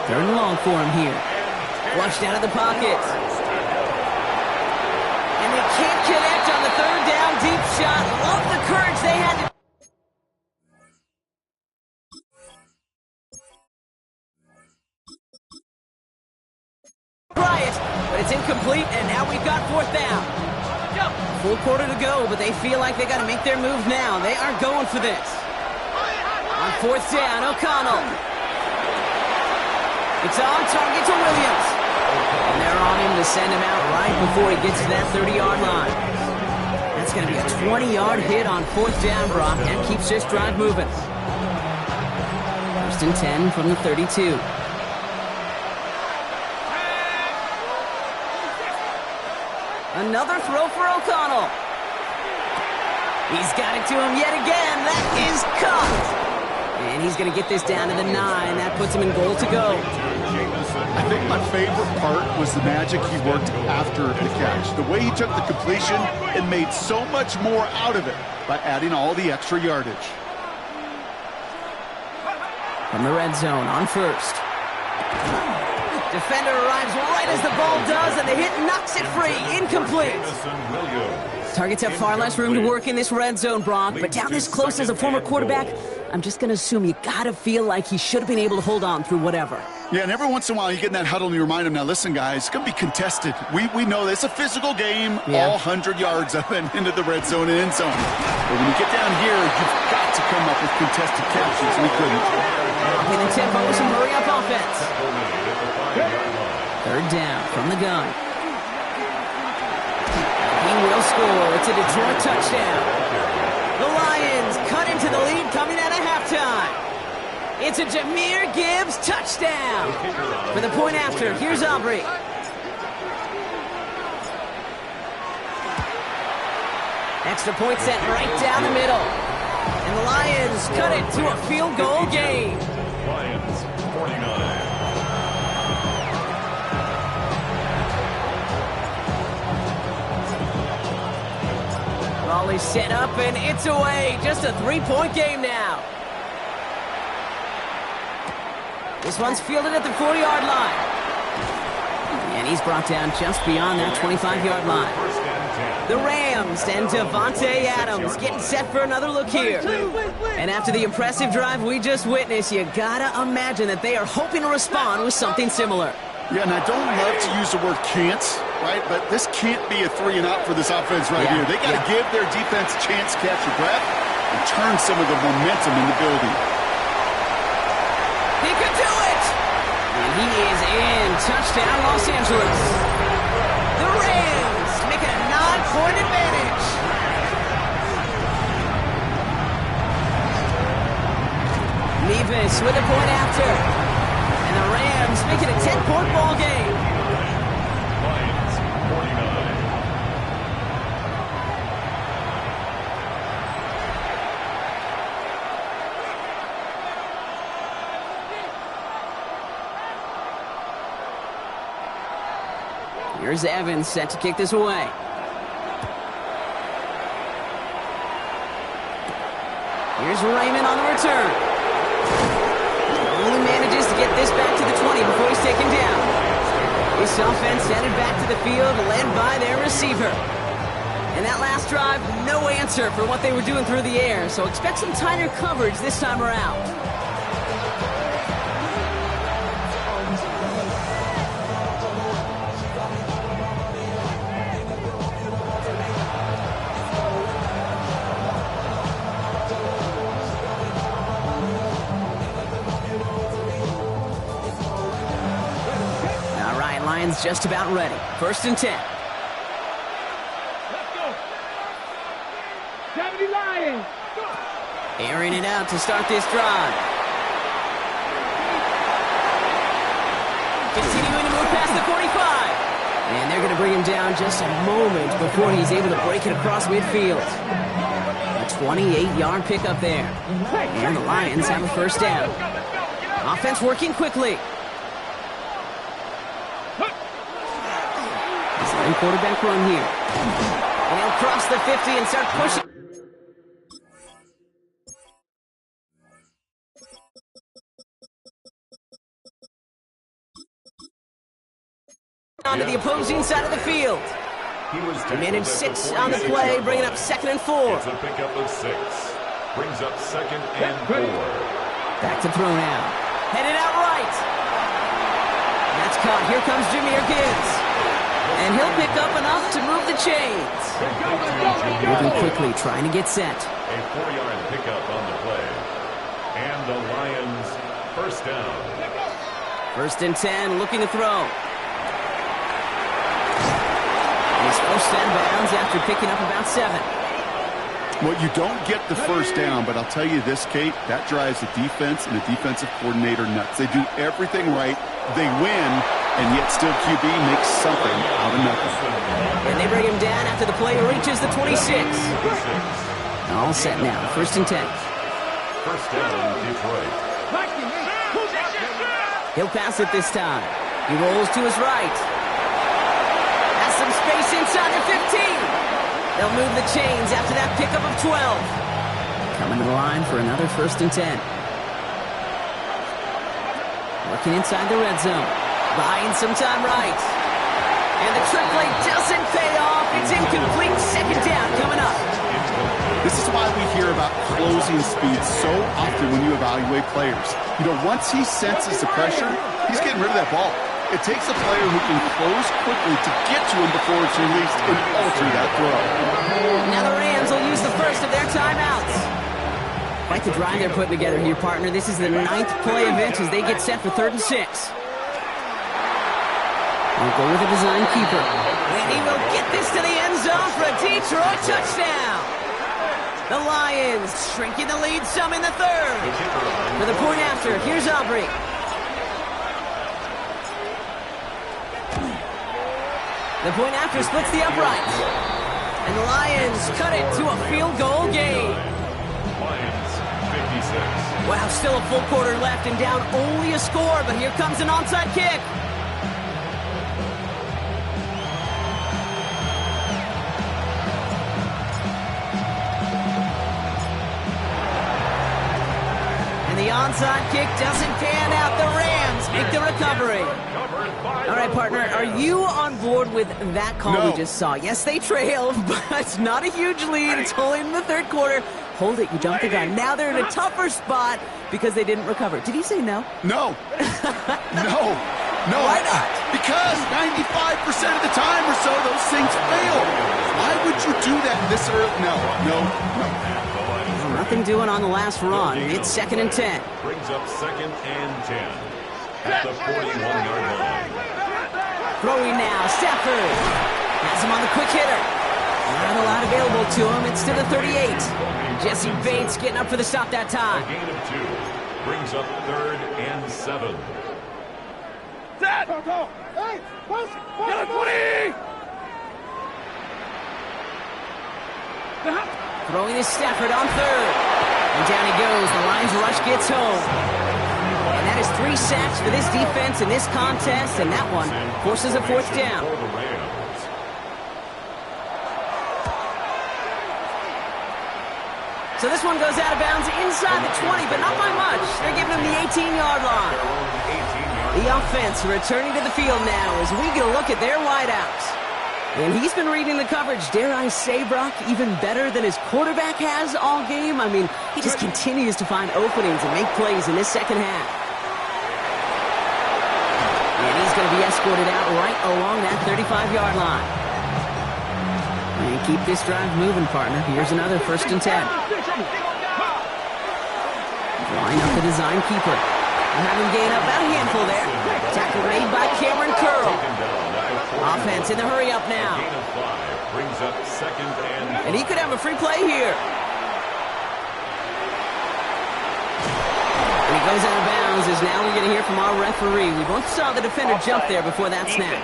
Speaker 2: Third and long for him here. Flushed out of the pocket. And they can't connect on the third down deep shot. Love the courage they had to... try it, but it's incomplete, and now we've got fourth down. Full quarter to go, but they feel like they got to make their move now. They are going for this. On fourth down, O'Connell. It's on target to Williams. And they're on him to send him out right before he gets to that 30-yard line. That's going to be a 20-yard hit on fourth down, Brock. That keeps this drive moving. First and 10 from the 32. Another throw for O'Connell. He's got it to him yet again. That is caught. And he's going to get this down to the 9. That puts him in goal to go.
Speaker 3: I think my favorite part was the magic he worked after the catch. The way he took the completion and made so much more out of it by adding all the extra yardage.
Speaker 2: From the red zone on first. Defender arrives right as the ball does, and the hit knocks it free. Incomplete. Targets have far less room to work in this red zone, Brock, but down this close as a former quarterback, I'm just going to assume you got to feel like he should have been able to hold on through whatever.
Speaker 3: Yeah, and every once in a while you get in that huddle and you remind him, now listen, guys, it's going to be contested. We know this. It's a physical game, all 100 yards up and into the red zone and end zone. But when you get down here, you've got to come up with contested catches. We couldn't.
Speaker 2: In the tempo, some hurry-up offense. Third down from the gun. He will score. It's a Detroit touchdown. The Lions cut into the lead coming out of halftime. It's a Jahmyr Gibbs touchdown. For the point after, here's Aubrey. Extra point set right down the middle. And the Lions cut it to a field goal game.
Speaker 4: Lions, 49.
Speaker 2: Ball is set up, and it's away. Just a 3-point game now. This one's fielded at the 40-yard line. And he's brought down just beyond that 25-yard line. The Rams and Davante Adams getting set for another look here. And after the impressive drive we just witnessed, you gotta imagine that they are hoping to respond with something similar.
Speaker 3: Yeah, and I don't love to use the word can't, right? But this can't be a 3-and-out for this offense right here. They got to give their defense a chance to catch your breath and turn some of the momentum in the building.
Speaker 2: He could do it! And he is in. Touchdown, Los Angeles. The Rams make it a 9-point advantage. Nevis with a point after. And the Rams make it a 10-point ball game.
Speaker 4: Lions, 49.
Speaker 2: Here's Evans set to kick this away. Here's Raymond on the return. Only manages to get this back to the 20 before he's taken down. This offense headed back to the field, led by their receiver. And that last drive, no answer for what they were doing through the air, so expect some tighter coverage this time around. Lions just about ready. 1st and 10.
Speaker 5: Let's go. 70 Lions. Go.
Speaker 2: Airing it out to start this drive. Continuing to move past the 45. And they're going to bring him down just a moment before he's able to break it across midfield. A 28-yard pickup there. And the Lions have a 1st down. Offense working quickly. Quarterback run here. And he'll cross the 50 and start pushing. Onto the opposing side of the field. He managed 6 on the play, bringing up 2nd and 4.
Speaker 4: It's a pickup of 6. Brings up 2nd and 4.
Speaker 2: Back to throw now. Headed out right. That's caught. Here comes Jahmyr Gibbs. And he'll pick up enough to move the chains. Moving quickly, trying to get set.
Speaker 4: A 4-yard pickup on the play. And the Lions 1st down.
Speaker 2: 1st and 10, looking to throw. He's forced out of bounds after picking up about 7.
Speaker 3: Well, you don't get the 1st down, but I'll tell you this, Kate, that drives the defense and the defensive coordinator nuts. They do everything right. They win, and yet still QB makes something out of nothing.
Speaker 2: And they bring him down after the play reaches the 26. All set now, 1st and 10.
Speaker 4: 1st down, Detroit.
Speaker 2: He'll pass it this time. He rolls to his right. Has some space inside the 15. They'll move the chains after that pickup of 12. Coming to the line for another 1st and 10. Working inside the red zone. Buying some time right. And the trick play doesn't pay off. It's incomplete. 2nd down coming up.
Speaker 3: This is why we hear about closing speed so often when you evaluate players. You know, once he senses the pressure, he's getting rid of that ball. It takes a player who can close quickly to get to him before it's released and alter that throw.
Speaker 2: Now the Rams will use the first of their timeouts. Quite the drive they're putting together here, partner. This is the 9th play event as they get set for 3rd and 6. We'll go with a design keeper. And he will get this to the end zone for a Detroit touchdown. The Lions shrinking the lead some in the 3rd. For the point after, here's Aubrey. The point after splits the uprights. And the Lions cut it to a field goal game.
Speaker 4: Lions 56.
Speaker 2: Wow, still a full quarter left and down only a score, but here comes an onside kick. And the onside kick doesn't pan out. The Rams make the recovery. All right, partner, are you on board with that call
Speaker 3: No.
Speaker 2: we just saw? Yes, they trailed, but it's not a huge lead. It's only in the 3rd quarter. Hold it, you jumped the gun. Now they're in a tougher spot because they didn't recover. Did he say no?
Speaker 3: No. No. No.
Speaker 2: Why not?
Speaker 3: Because 95% of the time or so, those things fail. Why would you do that this early? No.
Speaker 2: Well, nothing doing on the last run. It's 2nd and 10.
Speaker 4: Brings up 2nd and 10 at the 41-yard line.
Speaker 2: Throwing now, Stafford. Has him on the quick hitter. Not a lot available to him. It's to the 38. Jesse Bates getting up for the stop that time.
Speaker 4: A gain of 2 brings up 3rd and 7.
Speaker 5: Set. Hey, yellow 20.
Speaker 2: Throwing is Stafford on 3rd. And down he goes. The Lions rush gets home. And that is 3 sacks for this defense in this contest, and that one forces a 4th down. So this one goes out of bounds inside the 20, but not by much. They're giving him the 18-yard line. The offense returning to the field now as we get a look at their wideouts. And he's been reading the coverage, dare I say, Brock, even better than his quarterback has all game. I mean, he just continues to find openings and make plays in this second half. And he's going to be escorted out right along that 35-yard line. And keep this drive moving, partner. Here's another 1st and 10. Line up the design keeper. We'll have him gain up about a handful there. Tackle made by Cameron Curl. Offense in the hurry up now.
Speaker 4: Brings up 2nd and...
Speaker 2: And he could have a free play here. And he goes out of bounds as now we're going to hear from our referee. We both saw the defender jump there before that snap.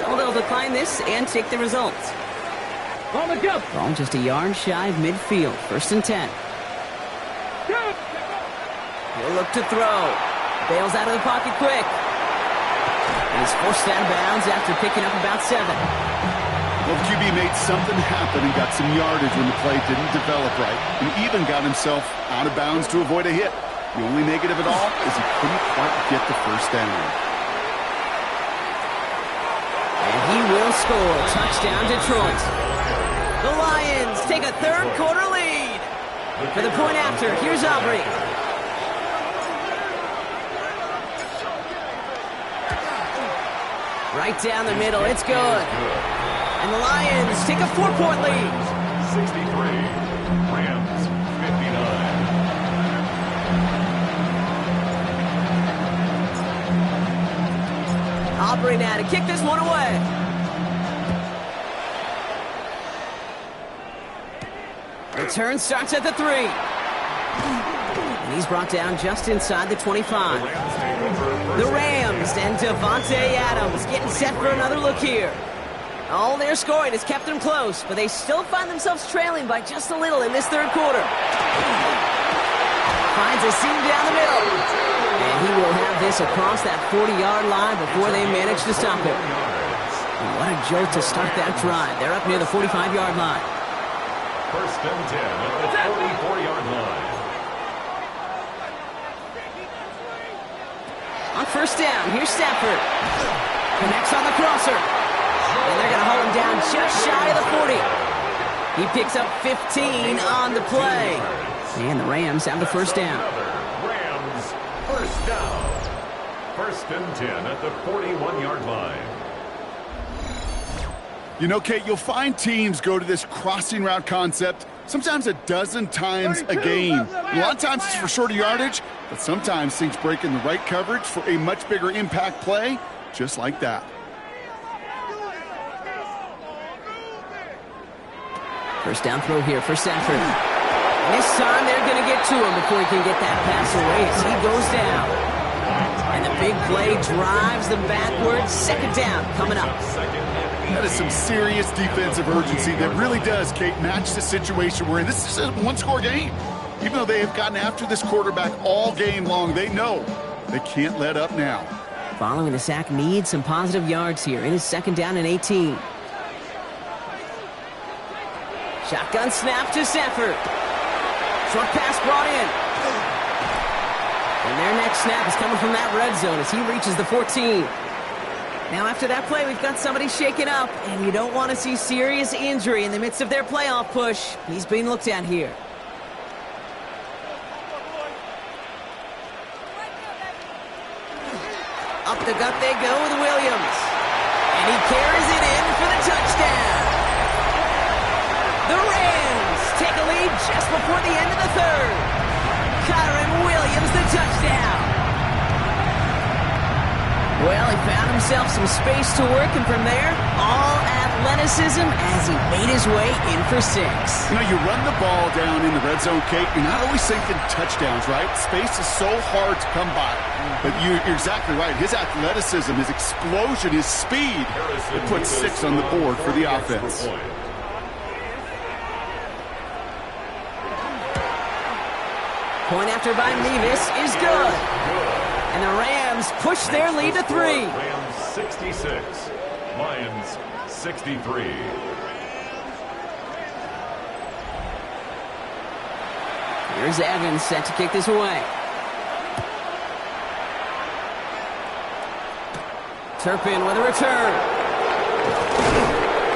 Speaker 2: So they'll decline this and take the results. Ball just a yard shy of midfield. 1st and 10. He'll look to throw. Bails out of the pocket quick. And he's forced out of bounds after picking up about 7.
Speaker 3: Well, the QB made something happen and got some yardage when the play didn't develop right, and even got himself out of bounds to avoid a hit. The only negative at all is he couldn't quite get the 1st down.
Speaker 2: And he will score. Touchdown, Detroit. The Lions take a 3rd quarter lead. For the point after, here's Aubrey. Right down the middle, it's good. And the Lions take a 4-point lead.
Speaker 4: 63, Rams 59.
Speaker 2: Aubrey now to kick this one away. Return starts at the 3. And he's brought down just inside the 25. The Rams and Davante Adams getting set for another look here. All their scoring has kept them close, but they still find themselves trailing by just a little in this 3rd quarter. Finds a seam down the middle. And he will have this across that 40-yard line before they manage to stop him. And what a jolt to start that drive. They're up near the 45-yard line.
Speaker 4: 1st and 10 at the 44-yard line.
Speaker 2: On 1st down, here's Stafford. Connects on the crosser. And they're going to hold him down just shy of the 40. He picks up 15 on the play. And the Rams have the 1st down.
Speaker 4: Rams, 1st down. 1st and 10 at the 41-yard line.
Speaker 3: You know, Kate, you'll find teams go to this crossing route concept sometimes a dozen times a game. A lot of times it's for shorter yardage, but sometimes things break in the right coverage for a much bigger impact play, just like that.
Speaker 2: First down throw here for Stafford. This time they're going to get to him before he can get that pass away as he goes down. And the big play drives them backwards. 2nd down coming up.
Speaker 3: That is some serious defensive urgency that really does, Kate, match the situation we're in. This is a 1-score game. Even though they have gotten after this quarterback all game long, they know they can't let up now.
Speaker 2: Following the sack needs some positive yards here. It is 2nd down and 18. Shotgun snap to Stafford. Short pass brought in. And their next snap is coming from that red zone as he reaches the 14. Now after that play, we've got somebody shaken up, and you don't want to see serious injury in the midst of their playoff push. He's being looked at here. Up the gut they go with Williams. And he carries it in for the touchdown. The Rams take a lead just before the end of the 3rd. Kyren Williams, the touchdown. Well, he found himself some space to work, and from there, all athleticism as he made his way in for 6.
Speaker 3: You know, you run the ball down in the red zone, Kate, you're not always thinking touchdowns, right? Space is so hard to come by. But you're exactly right. His athleticism, his explosion, his speed, it puts 6 on the board for the offense.
Speaker 2: Point after by Mevis is good. And the Rams push their lead to 3.
Speaker 4: Rams 66, Lions 63.
Speaker 2: Here's Evans set to kick this away. Turpin with a return.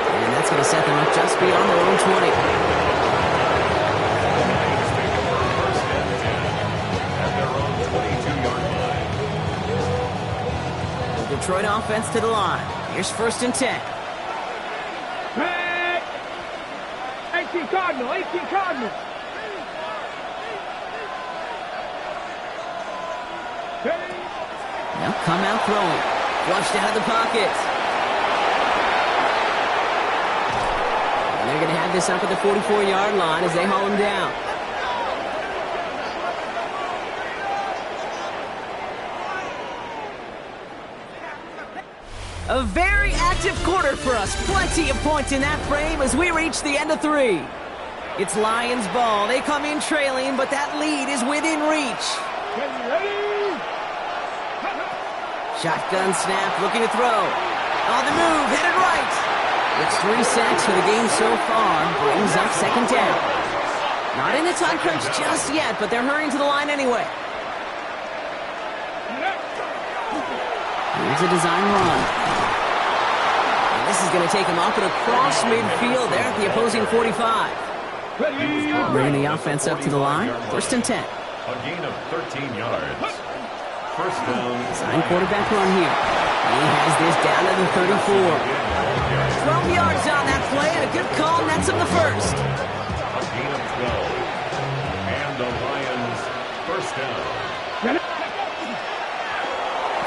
Speaker 2: And that's going to set them up just beyond their own 20.
Speaker 4: First and 10 at their own 22-yard line.
Speaker 2: The Detroit offense to the line. Here's 1st and 10.
Speaker 5: Hey! 18 Cardinal, 18 Cardinal.
Speaker 2: They'll come out throwing. Flushed out of the pocket. And they're going to have this up at the 44-yard line as they haul him down. A very active quarter for us. Plenty of points in that frame as we reach the end of 3. It's Lions ball. They come in trailing, but that lead is within reach. Shotgun snap, looking to throw. On the move, headed right. It's 3 sacks for the game so far. Brings up 2nd down. Not in the time crunch just yet, but they're hurrying to the line anyway. Here's a design run. And this is going to take him up and across midfield there at the opposing 45. Bringing the offense up to the line. 1st and 10.
Speaker 4: A gain of 13 yards. First down.
Speaker 2: Design quarterback run here. And he has this down to the 34. 12 yards on that play and a good call nets him the first.
Speaker 4: A gain of 12. And the Lions first down.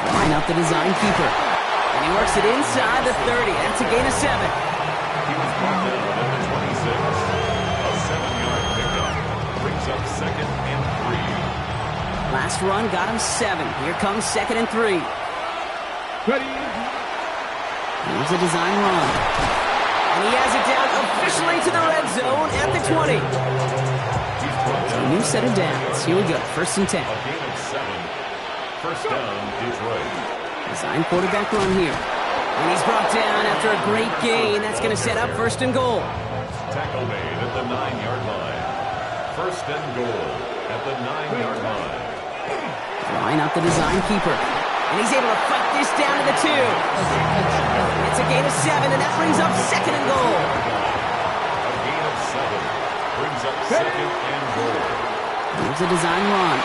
Speaker 2: Line up the design keeper. And he works it inside the 30. That's a gain of 7.
Speaker 4: He was brought down at the 26. A 7-yard pickup. Brings up 2nd and 3.
Speaker 2: Last run got him 7. Here comes 2nd and 3.
Speaker 5: Ready.
Speaker 2: Here's a design run. And he has it down officially to the red zone at the 20. A new set of downs. Here we go. 1st and 10.
Speaker 4: A gain of 7. First down, Detroit.
Speaker 2: Design quarterback run here. And he's brought down after a great gain. That's going to set up 1st and goal.
Speaker 4: Tackle made at the 9-yard line. First and goal at the 9-yard line.
Speaker 2: Line up the design keeper. And he's able to fight this down to the 2. It's a gain of 7, and that brings up 2nd and goal.
Speaker 4: A gain of 7 brings up 2nd and goal.
Speaker 2: Here's a design run.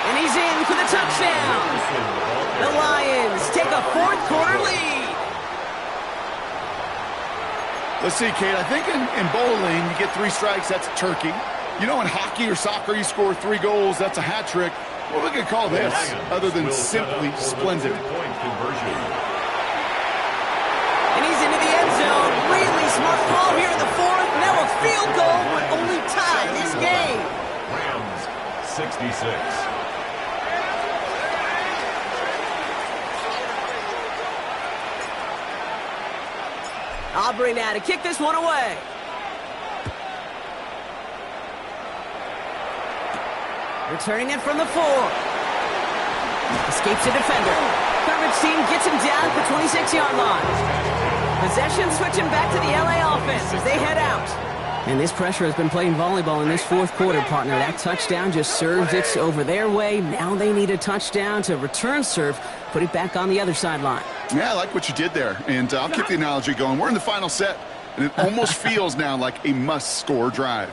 Speaker 2: And he's in for the touchdown. The Lions take a 4th quarter lead.
Speaker 3: Let's see, Kate. I think in bowling, you get 3 strikes, that's a turkey. You know, in hockey or soccer, you score 3 goals, that's a hat trick. What we could call this, other than simply splendid.
Speaker 4: Point conversion.
Speaker 2: And he's into the end zone. Really smart ball here in the 4th. Now a field goal would only tie this game.
Speaker 4: Rams 66.
Speaker 2: Aubrey now to kick this one away. Returning it from the 4. Escapes a defender. Coverage team gets him down at the 26-yard line. Possession switching back to the LA offense as they head out. And this pressure has been playing volleyball in this 4th quarter, partner. That touchdown just served it over their way. Now they need a touchdown to return serve, put it back on the other sideline.
Speaker 3: Yeah, I like what you did there. And I'll keep the analogy going. We're in the final set, and it almost feels now like a must-score drive.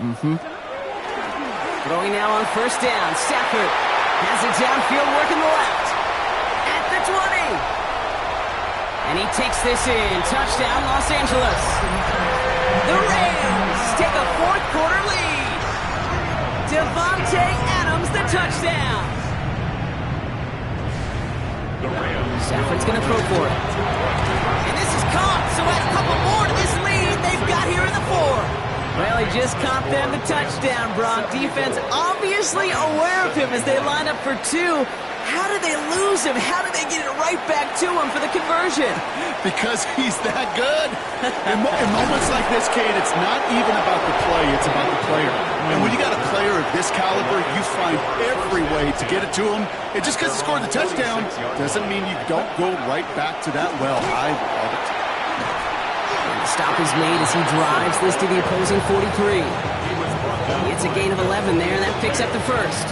Speaker 2: Throwing now on 1st down. Stafford has it downfield, working the left. At the 20. And he takes this in. Touchdown, Los Angeles. The Rams take a 4th quarter lead. Devontae Adams, the touchdown.
Speaker 4: The Rams.
Speaker 2: Stafford's going to throw for it. And this is caught, so add a couple more to this lead they've got here in the 4. Well, he just caught them the touchdown, Brock. Defense obviously aware of him as they line up for 2. How did they lose him? How did they get it right back to him for the conversion?
Speaker 3: Because he's that good. In moments like this, Kate, it's not even about the play, it's about the player. And when you got a player of this caliber, you find every way to get it to him. And just because he scored the touchdown doesn't mean you don't go right back to that well. I love it.
Speaker 2: And the stop is made as he drives this to the opposing 43. It's a gain of 11 there, and that picks up the first.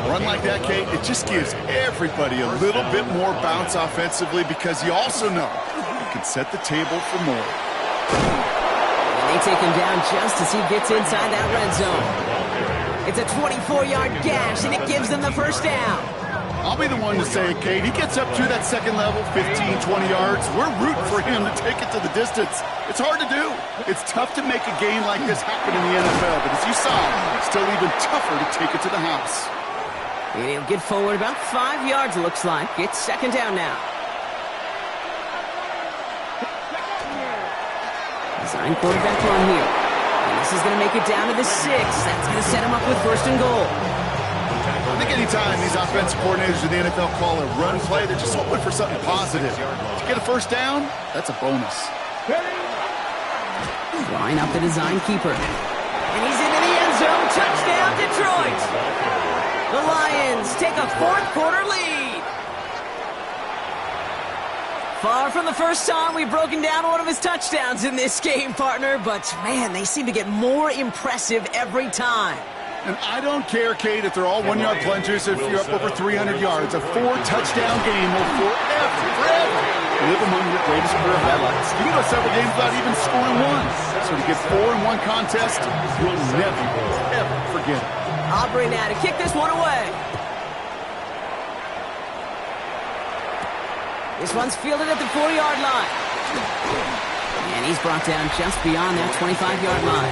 Speaker 3: A run like that, Kate, it just gives everybody a little bit more bounce offensively because you also know you can set the table for more.
Speaker 2: And they take him down just as he gets inside that red zone. It's a 24-yard gash, and it gives them the first down.
Speaker 3: I'll be the one to say it, Kate. He gets up to that second level, 15, 20 yards. We're rooting for him to take it to the distance. It's hard to do. It's tough to make a game like this happen in the NFL, but as you saw, still even tougher to take it to the house.
Speaker 2: And he'll get forward about 5 yards, it looks like. It's second down now. Design quarterback run here. And this is going to make it down to the 6. That's going to set him up with first and goal.
Speaker 3: I think anytime these offensive coordinators in the NFL call a run play, they're just hoping for something positive. To get a first down, that's a bonus.
Speaker 2: Line up the design keeper. And he's into the end zone. Touchdown, Detroit! The Lions take a fourth-quarter lead. Far from the first time we've broken down one of his touchdowns in this game, partner, but, man, they seem to get more impressive every time.
Speaker 3: And I don't care, Kate, if they're all one-yard plungers, if you're up over 300 yards. A 4-touchdown game will forever live among your greatest career highlights. You can go several games without even scoring one. So to get 4 in one contest, you'll never, ever forget it.
Speaker 2: Aubrey now to kick this one away. This one's fielded at the 4-yard line. And he's brought down just beyond that 25-yard line.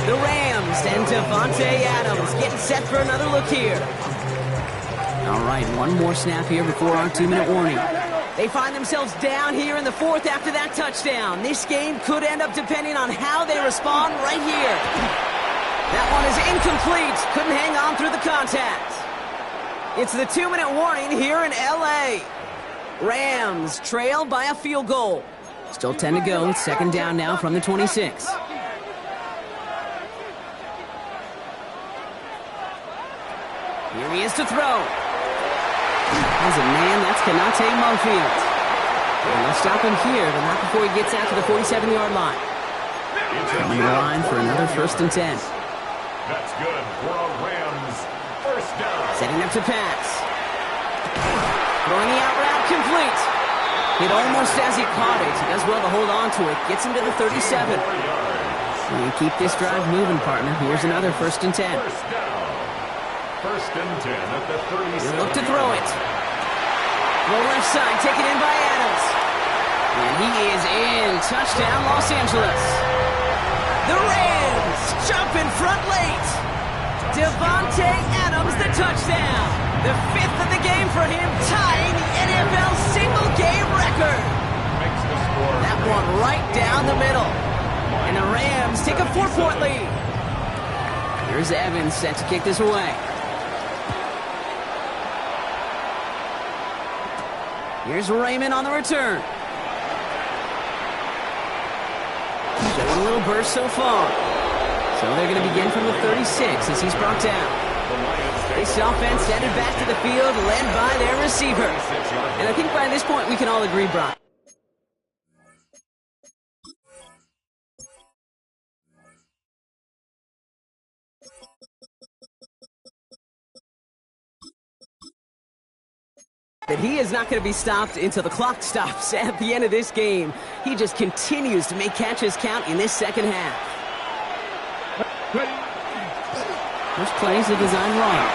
Speaker 2: The Rams and Davante Adams getting set for another look here. All right, one more snap here before our 2-minute warning. They find themselves down here in the fourth after that touchdown. This game could end up depending on how they respond right here. That one is incomplete. Couldn't hang on through the contact. It's the 2-minute warning here in L.A. Rams trail by a field goal. Still 10 to go. It's second down now from the 26. Here he is to throw. As a man, that's Konate Monfield. And they'll stop him here, but not before he gets out to the 47-yard line. Coming to the line for another first and 10.
Speaker 4: That's good for a Rams first down.
Speaker 2: Setting up to pass. Throwing the out route complete. Hit almost as he caught it. He does well to hold on to it. Gets him to the 37. And keep this drive moving, partner. Here's another first and 10.
Speaker 4: First down. First and 10 at the 37.
Speaker 2: He'll look to throw it. Throw left side, taken in by Adams. And he is in. Touchdown, Los Angeles. The Rams jump in front late. Davante Adams, the touchdown. The 5th of the game for him, tying the NFL single-game record.
Speaker 4: Makes the score.
Speaker 2: That one right down the middle. And the Rams take a 4-point lead. Here's Evans set to kick this away. Here's Raymond on the return. Showing a little burst so far. So they're going to begin from the 36 as he's brought down. This offense headed back to the field, led by their receiver. And I think by this point we can all agree, Brian. That he is not going to be stopped until the clock stops at the end of this game. He just continues to make catches count in this second half. First plays the design run.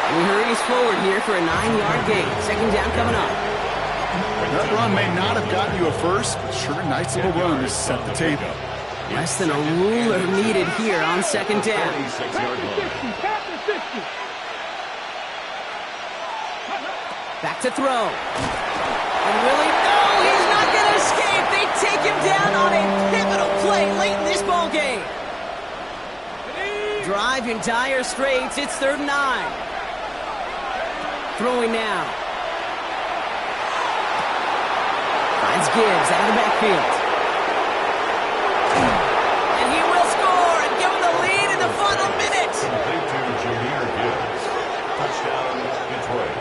Speaker 2: And he hurries forward here for a 9-yard gain. Second down coming up.
Speaker 3: That run may not have gotten you a first, but sure, nice little run to set the table.
Speaker 2: Less than a ruler needed here on second down. Back to throw. And really, no, he's not going to escape. They take him down on a pivotal play late in this ball game. Drive in dire straits. It's 3rd and 9. Throwing now. Finds Gibbs out of the backfield. And he will score and give him the lead in the final minute.
Speaker 4: Complete to Jahmyr Gibbs. Touchdown, Detroit.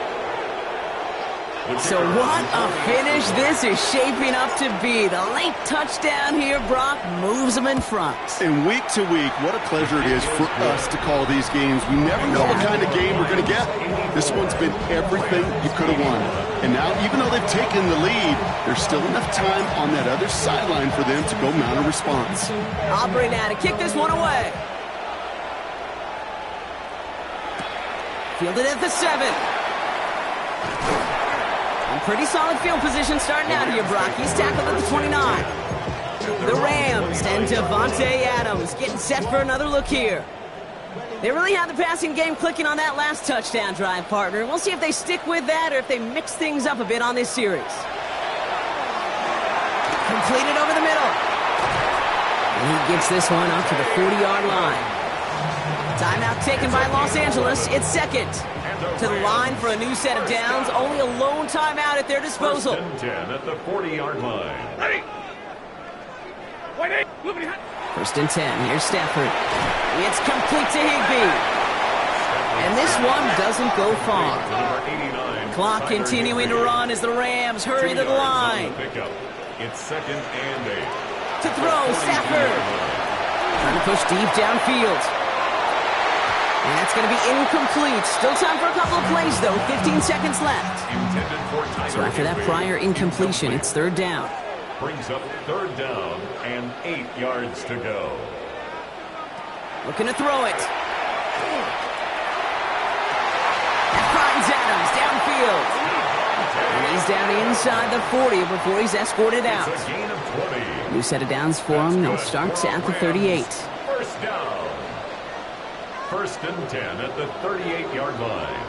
Speaker 2: So what a finish this is shaping up to be. The late touchdown here, Brock, moves them in front.
Speaker 3: And week to week, what a pleasure it is for us to call these games. We never know what kind of game we're going to get. This one's been everything you could have won. And now, even though they've taken the lead, there's still enough time on that other sideline for them to go mount a response.
Speaker 2: Aubrey now to kick this one away. Fielded at the 7. Pretty solid field position starting out here, Brock. He's tackled at the 29. The Rams and Davante Adams getting set for another look here. They really had the passing game clicking on that last touchdown drive, partner. We'll see if they stick with that or if they mix things up a bit on this series. Completed over the middle. And he gets this one up to the 40-yard line. Timeout taken by Los Angeles. It's second. To the line for a new set of downs. Only a lone timeout at their disposal.
Speaker 4: First and 10 at the 40-yard line.
Speaker 2: First and 10. Here's Stafford. It's complete to Higbee. And this one doesn't go far. Clock continuing to run as the Rams hurry to the line.
Speaker 4: It's second and 8.
Speaker 2: To throw, Stafford. Trying to push deep downfield. And that's going to be incomplete. Still time for a couple of plays, though. 15 seconds left. So after that prior incompletion, it's third down.
Speaker 4: Brings up third down and 8 yards to go.
Speaker 2: Looking to throw it. That finds Adams downfield. And he's down inside the 40 before he's escorted out.
Speaker 4: It's a gain of 20.
Speaker 2: New set of downs for him. They'll start at the 38.
Speaker 4: First down. First and 10 at the 38-yard line.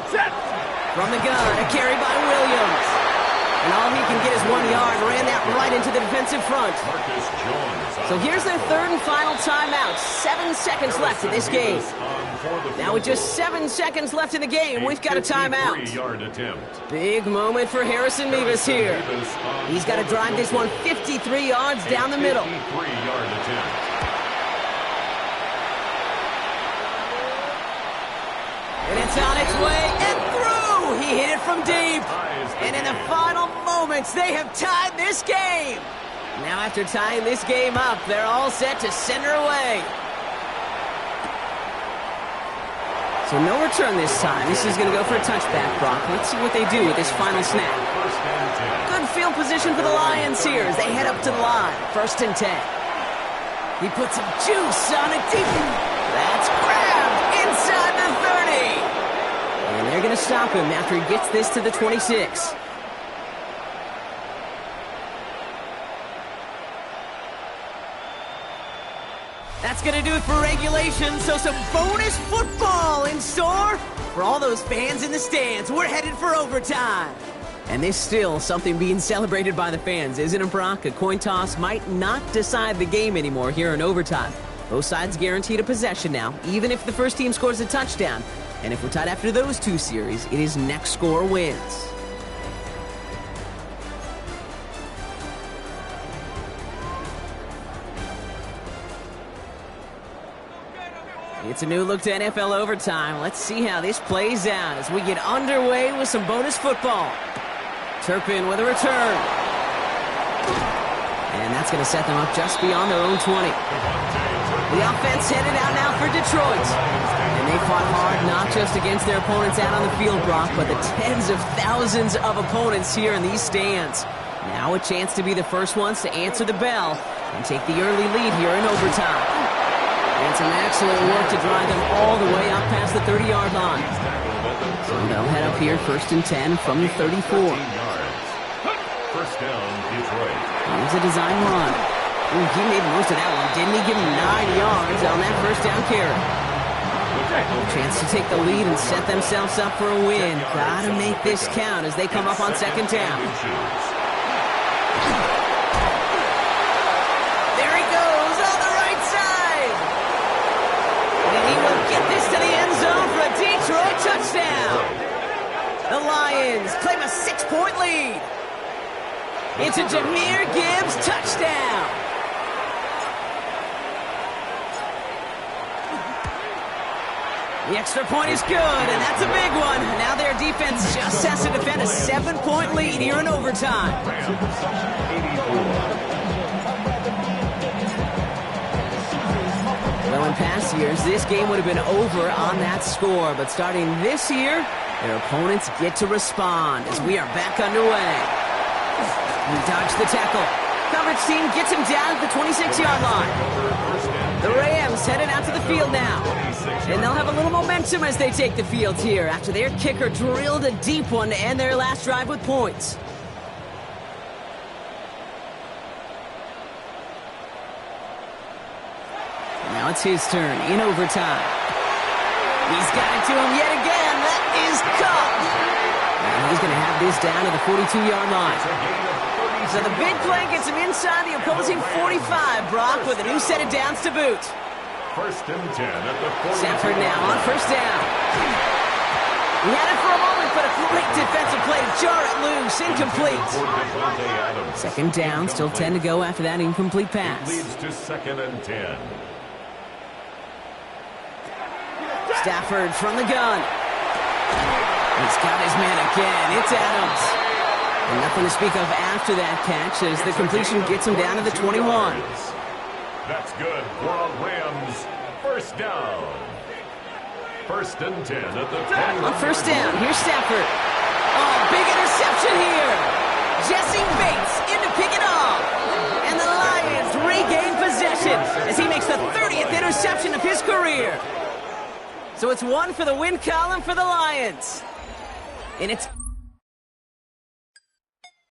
Speaker 5: Set.
Speaker 2: From the gun, a carry by Williams. And all he can get is 1 yard. Ran that right into the defensive front.
Speaker 4: Marcus Jones.
Speaker 2: So here's their third and final timeout. 7 seconds left in this game. Now with just 7 seconds left in the game, we've got a timeout.
Speaker 4: 53-yard attempt.
Speaker 2: Big moment for Harrison Mevis here. He's got to drive this one 53 yards down the middle.
Speaker 4: 53-yard attempt.
Speaker 2: And it's on its way and through. He hit it from deep. And in the final moments, they have tied this game. Now after tying this game up, they're all set to send her away. So no return this time. This is going to go for a touchback, Brock. Let's see what they do with this final snap. Good field position for the Lions here as they head up to the line. First and 10. He puts some juice on it deep. That's grabbed inside the 30. And they're going to stop him after he gets this to the 26. That's going to do it for regulation, so some bonus football in store for all those fans in the stands. We're headed for overtime. And there's still something being celebrated by the fans, isn't it, Brock? A coin toss might not decide the game anymore here in overtime. Both sides guaranteed a possession now, even if the first team scores a touchdown. And if we're tied after those two series, it is next score wins. It's a new look to NFL overtime. Let's see how this plays out as we get underway with some bonus football. Turpin with a return. And that's going to set them up just beyond their own 20. The offense headed out now for Detroit. And they fought hard not just against their opponents out on the field, Brock, but the tens of thousands of opponents here in these stands. Now a chance to be the first ones to answer the bell and take the early lead here in overtime. And some excellent work to drive them all the way up past the 30-yard line. So they'll head up here first and 10 from the 34.
Speaker 4: First down, Detroit.
Speaker 2: Here's a design run. Ooh, he made most of that one, didn't he? Give him 9 yards on that first down carry. Chance to take the lead and set themselves up for a win. Gotta make this count as they come up on second down. There he goes on the right side. And he will get this to the end zone for a Detroit 6-point lead. It's a Jahmyr Gibbs touchdown. The extra point is good, and that's a big one. Now their defense just has to defend a 7-point lead here in overtime. Well, in past years, this game would have been over on that score, but starting this year, their opponents get to respond as we are back underway. We dodge the tackle. Coverage team gets him down at the 26-yard line. The Rams headed out to the field now. And they'll have a little momentum as they take the field here after their kicker drilled a deep one to end their last drive with points. Now it's his turn in overtime. He's got it to him yet again. That is caught. And he's going to have this down to the 42-yard line. So the big play gets him inside the opposing 45, Brock, with a new set of downs to boot.
Speaker 4: First and 10 at the 42.
Speaker 2: Stafford now on first down. He had it for a moment, but a great defensive play to jar it loose. Incomplete. Second down, still 10 to go after that incomplete pass.
Speaker 4: It leads to second and 10.
Speaker 2: Stafford from the gun. He's got his man again. It's Adams. And nothing to speak of after that catch as the completion gets him down to the 21.
Speaker 4: That's good for a Rams first down. First and 10 at the 21.
Speaker 2: On first down, here's Stafford. Oh, big interception here. Jesse Bates in to pick it off. And the Lions regain possession as he makes the 30th interception of his career. So it's one for the win column for the Lions. And it's